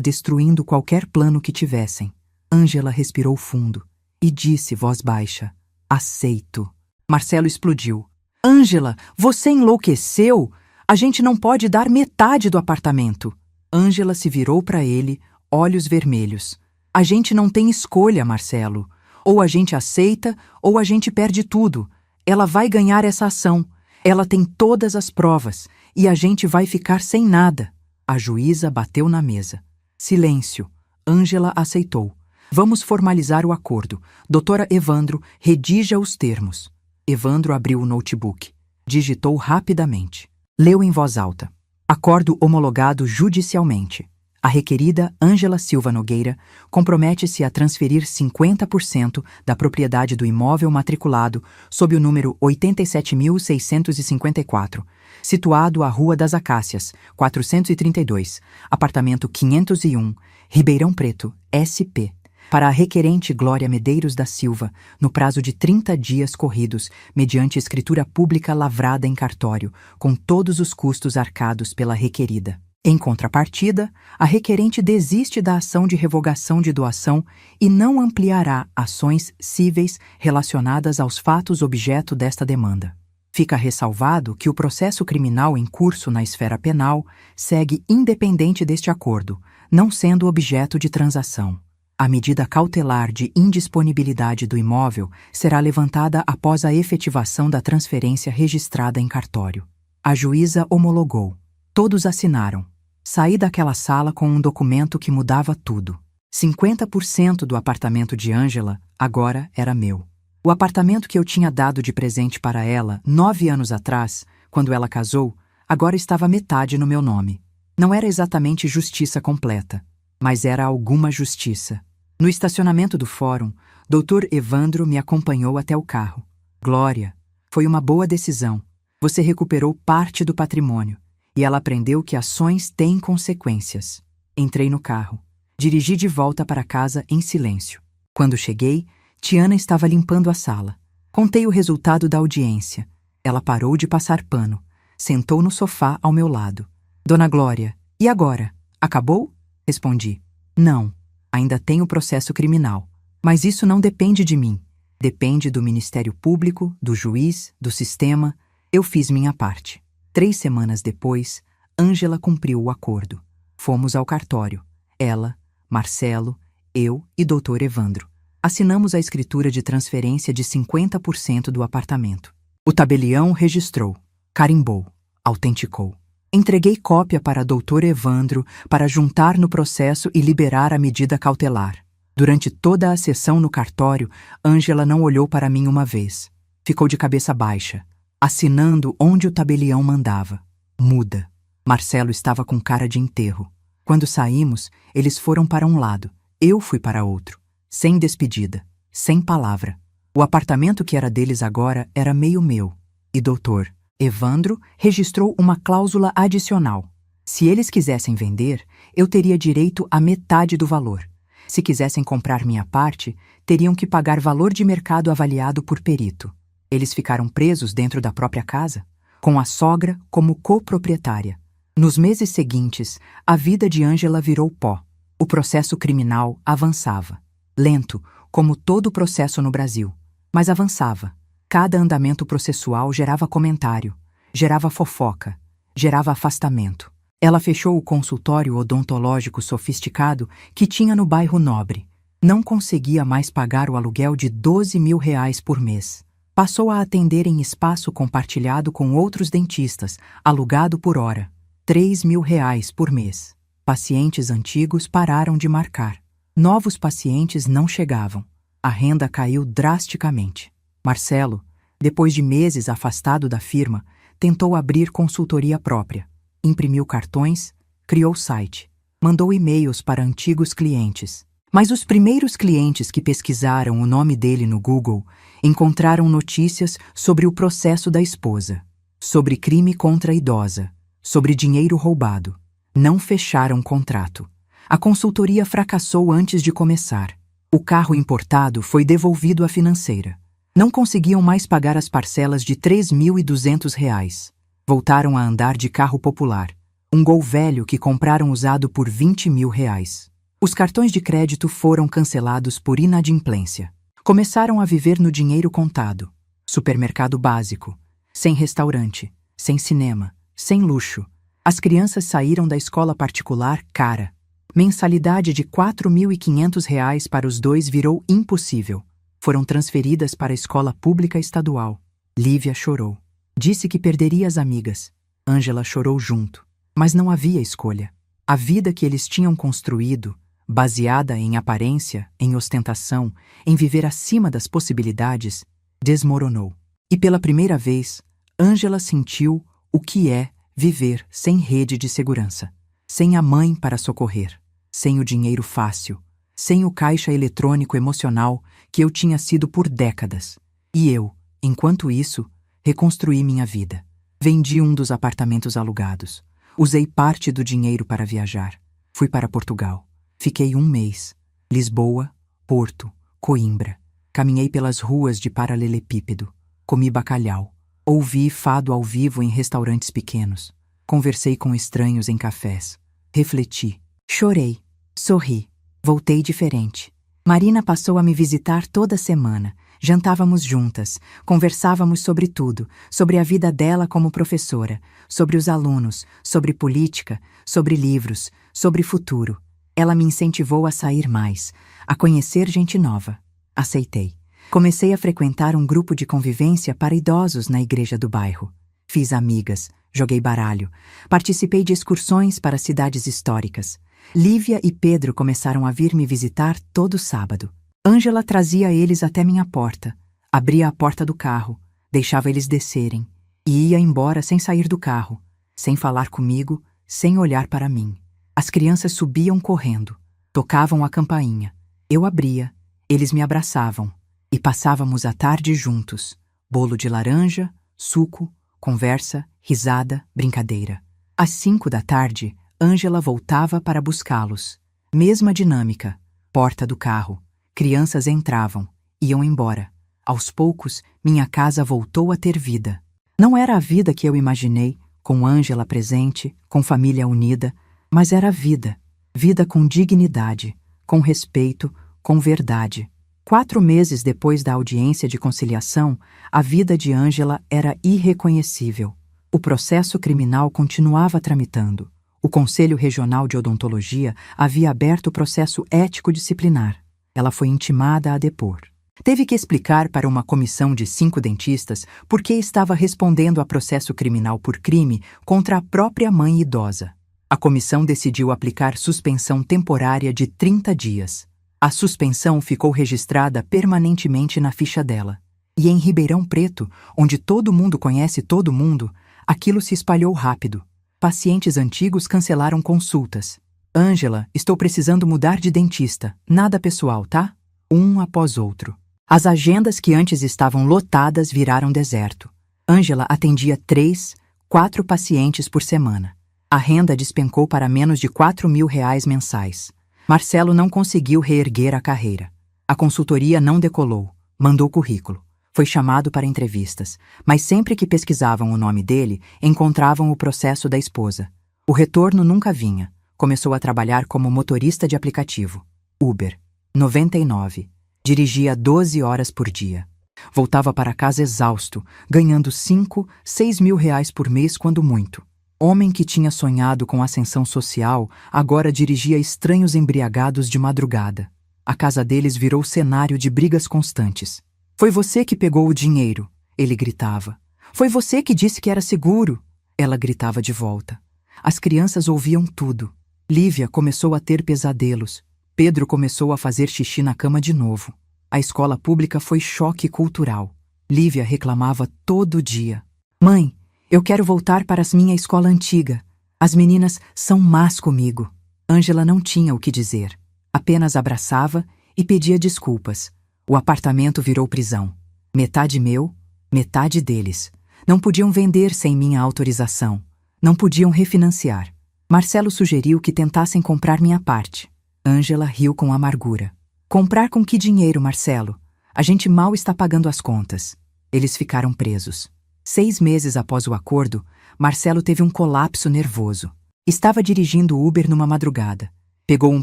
destruindo qualquer plano que tivessem. Ângela respirou fundo e disse voz baixa: aceito. Marcelo explodiu. Ângela, você enlouqueceu? A gente não pode dar metade do apartamento. Ângela se virou para ele, olhos vermelhos. A gente não tem escolha, Marcelo. Ou a gente aceita, ou a gente perde tudo. Ela vai ganhar essa ação. Ela tem todas as provas e a gente vai ficar sem nada. A juíza bateu na mesa. Silêncio. Ângela aceitou. Vamos formalizar o acordo. Doutora Evandro, redija os termos. Evandro abriu o notebook. Digitou rapidamente. Leu em voz alta. Acordo homologado judicialmente. A requerida Ângela Silva Nogueira compromete-se a transferir 50% da propriedade do imóvel matriculado sob o número 87.654, situado à Rua das Acácias, 432, apartamento 501, Ribeirão Preto, SP, para a requerente Glória Medeiros da Silva, no prazo de 30 dias corridos, mediante escritura pública lavrada em cartório, com todos os custos arcados pela requerida. Em contrapartida, a requerente desiste da ação de revogação de doação e não ampliará ações cíveis relacionadas aos fatos objeto desta demanda. Fica ressalvado que o processo criminal em curso na esfera penal segue independente deste acordo, não sendo objeto de transação. A medida cautelar de indisponibilidade do imóvel será levantada após a efetivação da transferência registrada em cartório. A juíza homologou. Todos assinaram. Saí daquela sala com um documento que mudava tudo. 50% do apartamento de Ângela agora era meu. O apartamento que eu tinha dado de presente para ela 9 anos atrás, quando ela casou, agora estava metade no meu nome. Não era exatamente justiça completa, mas era alguma justiça. No estacionamento do fórum, Dr. Evandro me acompanhou até o carro. Glória, foi uma boa decisão. Você recuperou parte do patrimônio. E ela aprendeu que ações têm consequências. Entrei no carro. Dirigi de volta para casa em silêncio. Quando cheguei, Tiana estava limpando a sala. Contei o resultado da audiência. Ela parou de passar pano. Sentou no sofá ao meu lado. Dona Glória, e agora? Acabou? Respondi. Não, ainda tem o processo criminal. Mas isso não depende de mim. Depende do Ministério Público, do juiz, do sistema. Eu fiz minha parte. 3 semanas depois, Ângela cumpriu o acordo. Fomos ao cartório. Ela, Marcelo, eu e Dr. Evandro. Assinamos a escritura de transferência de 50% do apartamento. O tabelião registrou, carimbou, autenticou. Entreguei cópia para Dr. Evandro para juntar no processo e liberar a medida cautelar. Durante toda a sessão no cartório, Ângela não olhou para mim uma vez. Ficou de cabeça baixa, assinando onde o tabelião mandava. Muda. Marcelo estava com cara de enterro. Quando saímos, eles foram para um lado. Eu fui para outro. Sem despedida. Sem palavra. O apartamento que era deles agora era meio meu. E Dr. Evandro registrou uma cláusula adicional. Se eles quisessem vender, eu teria direito à metade do valor. Se quisessem comprar minha parte, teriam que pagar valor de mercado avaliado por perito. Eles ficaram presos dentro da própria casa, com a sogra como coproprietária. Nos meses seguintes, a vida de Ângela virou pó. O processo criminal avançava. Lento, como todo processo no Brasil. Mas avançava. Cada andamento processual gerava comentário, gerava fofoca, gerava afastamento. Ela fechou o consultório odontológico sofisticado que tinha no bairro Nobre. Não conseguia mais pagar o aluguel de R$ 12.000 por mês. Passou a atender em espaço compartilhado com outros dentistas, alugado por hora. R$ 3.000 por mês. Pacientes antigos pararam de marcar. Novos pacientes não chegavam. A renda caiu drasticamente. Marcelo, depois de meses afastado da firma, tentou abrir consultoria própria. Imprimiu cartões, criou site, mandou e-mails para antigos clientes. Mas os primeiros clientes que pesquisaram o nome dele no Google encontraram notícias sobre o processo da esposa, sobre crime contra a idosa, sobre dinheiro roubado. Não fecharam contrato. A consultoria fracassou antes de começar. O carro importado foi devolvido à financeira. Não conseguiam mais pagar as parcelas de R$ 3.200. Voltaram a andar de carro popular, um Gol velho que compraram usado por R$ 20.000. Os cartões de crédito foram cancelados por inadimplência. Começaram a viver no dinheiro contado. Supermercado básico, sem restaurante, sem cinema, sem luxo. As crianças saíram da escola particular cara. Mensalidade de R$ 4.500 para os dois virou impossível. Foram transferidas para a escola pública estadual. Lívia chorou. Disse que perderia as amigas. Ângela chorou junto. Mas não havia escolha. A vida que eles tinham construído, baseada em aparência, em ostentação, em viver acima das possibilidades, desmoronou. E pela primeira vez, Ângela sentiu o que é viver sem rede de segurança, sem a mãe para socorrer, sem o dinheiro fácil, sem o caixa eletrônico emocional que eu tinha sido por décadas. E eu, enquanto isso, reconstruí minha vida. Vendi um dos apartamentos alugados. Usei parte do dinheiro para viajar. Fui para Portugal. Fiquei 1 mês. Lisboa, Porto, Coimbra. Caminhei pelas ruas de paralelepípedo. Comi bacalhau. Ouvi fado ao vivo em restaurantes pequenos. Conversei com estranhos em cafés. Refleti. Chorei. Sorri. Voltei diferente. Marina passou a me visitar toda semana. Jantávamos juntas, conversávamos sobre tudo, sobre a vida dela como professora, sobre os alunos, sobre política, sobre livros, sobre futuro. Ela me incentivou a sair mais, a conhecer gente nova. Aceitei. Comecei a frequentar um grupo de convivência para idosos na igreja do bairro. Fiz amigas, joguei baralho, participei de excursões para cidades históricas. Lívia e Pedro começaram a vir me visitar todo sábado. Ângela trazia eles até minha porta, abria a porta do carro, deixava eles descerem e ia embora sem sair do carro, sem falar comigo, sem olhar para mim. As crianças subiam correndo, tocavam a campainha. Eu abria, eles me abraçavam e passávamos a tarde juntos. Bolo de laranja, suco, conversa, risada, brincadeira. Às 5 da tarde, Ângela voltava para buscá-los. Mesma dinâmica, porta do carro. Crianças entravam, iam embora. Aos poucos, minha casa voltou a ter vida. Não era a vida que eu imaginei, com Ângela presente, com família unida, mas era a vida. Vida com dignidade, com respeito, com verdade. 4 meses depois da audiência de conciliação, a vida de Ângela era irreconhecível. O processo criminal continuava tramitando. O Conselho Regional de Odontologia havia aberto o processo ético-disciplinar. Ela foi intimada a depor. Teve que explicar para uma comissão de 5 dentistas por que estava respondendo a processo criminal por crime contra a própria mãe idosa. A comissão decidiu aplicar suspensão temporária de 30 dias. A suspensão ficou registrada permanentemente na ficha dela. E em Ribeirão Preto, onde todo mundo conhece todo mundo, aquilo se espalhou rápido. Pacientes antigos cancelaram consultas. Ângela, estou precisando mudar de dentista. Nada pessoal, tá? Um após outro. As agendas que antes estavam lotadas viraram deserto. Ângela atendia 3, 4 pacientes por semana. A renda despencou para menos de R$ 4.000 mensais. Marcelo não conseguiu reerguer a carreira. A consultoria não decolou. Mandou currículo. Foi chamado para entrevistas. Mas sempre que pesquisavam o nome dele, encontravam o processo da esposa. O retorno nunca vinha. Começou a trabalhar como motorista de aplicativo. Uber. 99. Dirigia 12 horas por dia. Voltava para casa exausto, ganhando 5, 6 mil reais por mês quando muito. Homem que tinha sonhado com ascensão social, agora dirigia estranhos embriagados de madrugada. A casa deles virou cenário de brigas constantes. Foi você que pegou o dinheiro, ele gritava. Foi você que disse que era seguro, ela gritava de volta. As crianças ouviam tudo. Lívia começou a ter pesadelos. Pedro começou a fazer xixi na cama de novo. A escola pública foi choque cultural. Lívia reclamava todo dia. Mãe, eu quero voltar para a minha escola antiga. As meninas são más comigo. Ângela não tinha o que dizer. Apenas abraçava e pedia desculpas. O apartamento virou prisão. Metade meu, metade deles. Não podiam vender sem minha autorização. Não podiam refinanciar. Marcelo sugeriu que tentassem comprar minha parte. Ângela riu com amargura. Comprar com que dinheiro, Marcelo? A gente mal está pagando as contas. Eles ficaram presos. 6 meses após o acordo, Marcelo teve um colapso nervoso. Estava dirigindo Uber numa madrugada. Pegou um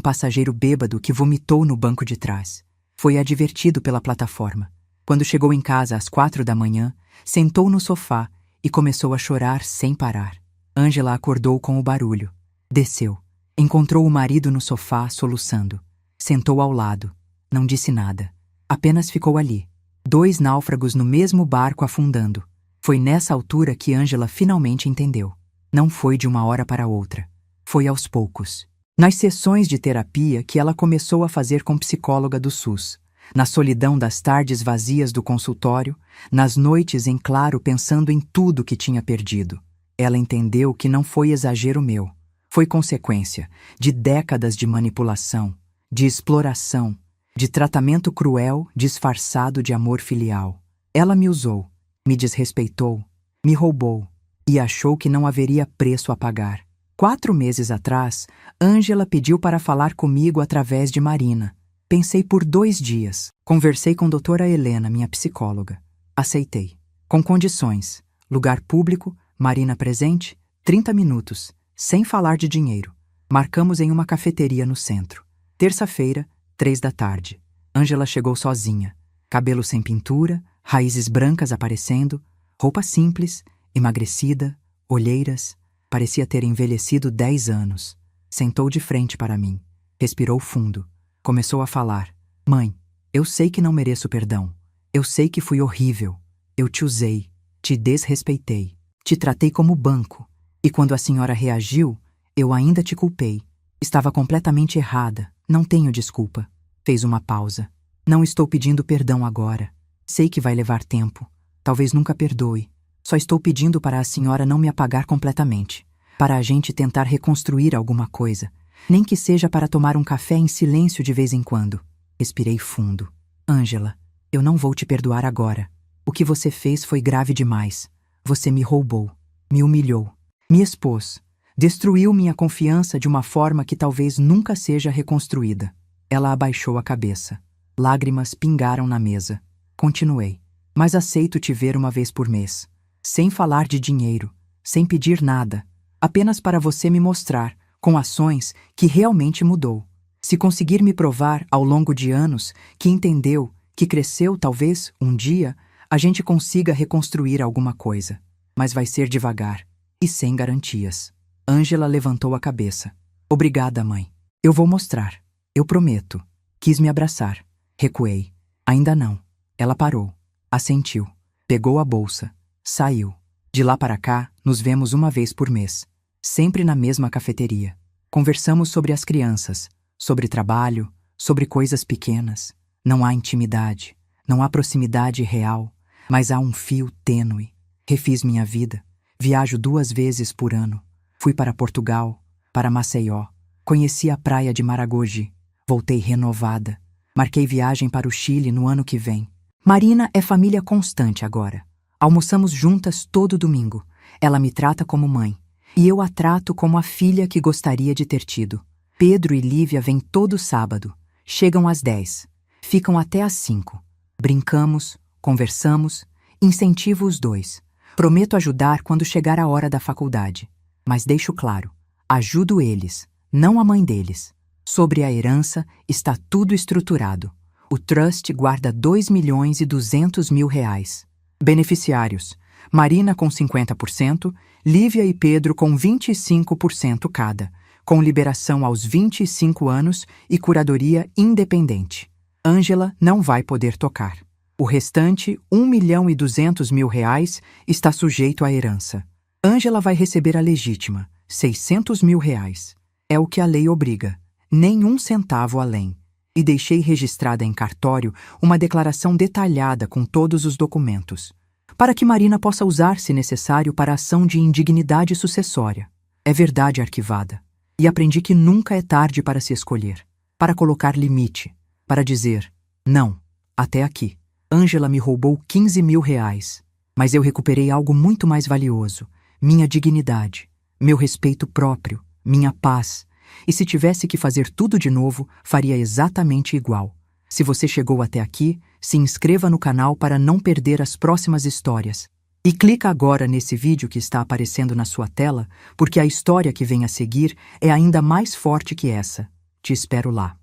passageiro bêbado que vomitou no banco de trás. Foi advertido pela plataforma. Quando chegou em casa às 4 da manhã, sentou no sofá e começou a chorar sem parar. Ângela acordou com o barulho. Desceu. Encontrou o marido no sofá, soluçando. Sentou ao lado. Não disse nada. Apenas ficou ali. 2 náufragos no mesmo barco afundando. Foi nessa altura que Ângela finalmente entendeu. Não foi de uma hora para outra. Foi aos poucos. Nas sessões de terapia que ela começou a fazer com psicóloga do SUS, na solidão das tardes vazias do consultório, nas noites em claro pensando em tudo que tinha perdido. Ela entendeu que não foi exagero meu. Foi consequência de décadas de manipulação, de exploração, de tratamento cruel disfarçado de amor filial. Ela me usou, me desrespeitou, me roubou e achou que não haveria preço a pagar. 4 meses atrás, Ângela pediu para falar comigo através de Marina. Pensei por 2 dias. Conversei com doutora Helena, minha psicóloga. Aceitei. Com condições. Lugar público, Marina presente, 30 minutos, sem falar de dinheiro. Marcamos em uma cafeteria no centro. Terça-feira, 3 da tarde. Ângela chegou sozinha. Cabelo sem pintura, raízes brancas aparecendo, roupa simples, emagrecida, olheiras. Parecia ter envelhecido 10 anos. Sentou de frente para mim. Respirou fundo. Começou a falar. Mãe, eu sei que não mereço perdão. Eu sei que fui horrível. Eu te usei, te desrespeitei, te tratei como banco. E quando a senhora reagiu, eu ainda te culpei. Estava completamente errada. Não tenho desculpa. Fez uma pausa. Não estou pedindo perdão agora. Sei que vai levar tempo. Talvez nunca perdoe. Só estou pedindo para a senhora não me apagar completamente. Para a gente tentar reconstruir alguma coisa. Nem que seja para tomar um café em silêncio de vez em quando. Respirei fundo. Ângela, eu não vou te perdoar agora. O que você fez foi grave demais. Você me roubou, me humilhou, me expôs, destruiu minha confiança de uma forma que talvez nunca seja reconstruída. Ela abaixou a cabeça. Lágrimas pingaram na mesa. Continuei. Mas aceito te ver uma vez por mês. Sem falar de dinheiro, sem pedir nada. Apenas para você me mostrar, com ações, que realmente mudou. Se conseguir me provar ao longo de anos que entendeu, que cresceu, talvez, um dia, a gente consiga reconstruir alguma coisa. Mas vai ser devagar e sem garantias. Ângela levantou a cabeça. Obrigada, mãe. Eu vou mostrar. Eu prometo. Quis me abraçar. Recuei. Ainda não. Ela parou. Assentiu. Pegou a bolsa. Saiu. De lá para cá, nos vemos uma vez por mês. Sempre na mesma cafeteria. Conversamos sobre as crianças, sobre trabalho, sobre coisas pequenas. Não há intimidade, não há proximidade real, mas há um fio tênue. Refiz minha vida. Viajo 2 vezes por ano. Fui para Portugal, para Maceió. Conheci a praia de Maragogi. Voltei renovada. Marquei viagem para o Chile no ano que vem. Marina é família constante agora. Almoçamos juntas todo domingo. Ela me trata como mãe. E eu a trato como a filha que gostaria de ter tido. Pedro e Lívia vêm todo sábado. Chegam às 10. Ficam até às 5. Brincamos, conversamos, incentivo os 2. Prometo ajudar quando chegar a hora da faculdade. Mas deixo claro, ajudo eles, não a mãe deles. Sobre a herança está tudo estruturado. O trust guarda R$ 2.200.000. Beneficiários: Marina com 50%, Lívia e Pedro com 25% cada, com liberação aos 25 anos e curadoria independente. Ângela não vai poder tocar. O restante, R$ 1.200.000, está sujeito à herança. Ângela vai receber a legítima, R$ 600.000. É o que a lei obriga, nem um centavo além. E deixei registrada em cartório uma declaração detalhada com todos os documentos, para que Marina possa usar, se necessário, para ação de indignidade sucessória. É verdade arquivada. E aprendi que nunca é tarde para se escolher, para colocar limite, para dizer, não, até aqui. Ângela me roubou R$ 15.000, mas eu recuperei algo muito mais valioso, minha dignidade, meu respeito próprio, minha paz. E se tivesse que fazer tudo de novo, faria exatamente igual. Se você chegou até aqui, se inscreva no canal para não perder as próximas histórias. E clica agora nesse vídeo que está aparecendo na sua tela, porque a história que vem a seguir é ainda mais forte que essa. Te espero lá.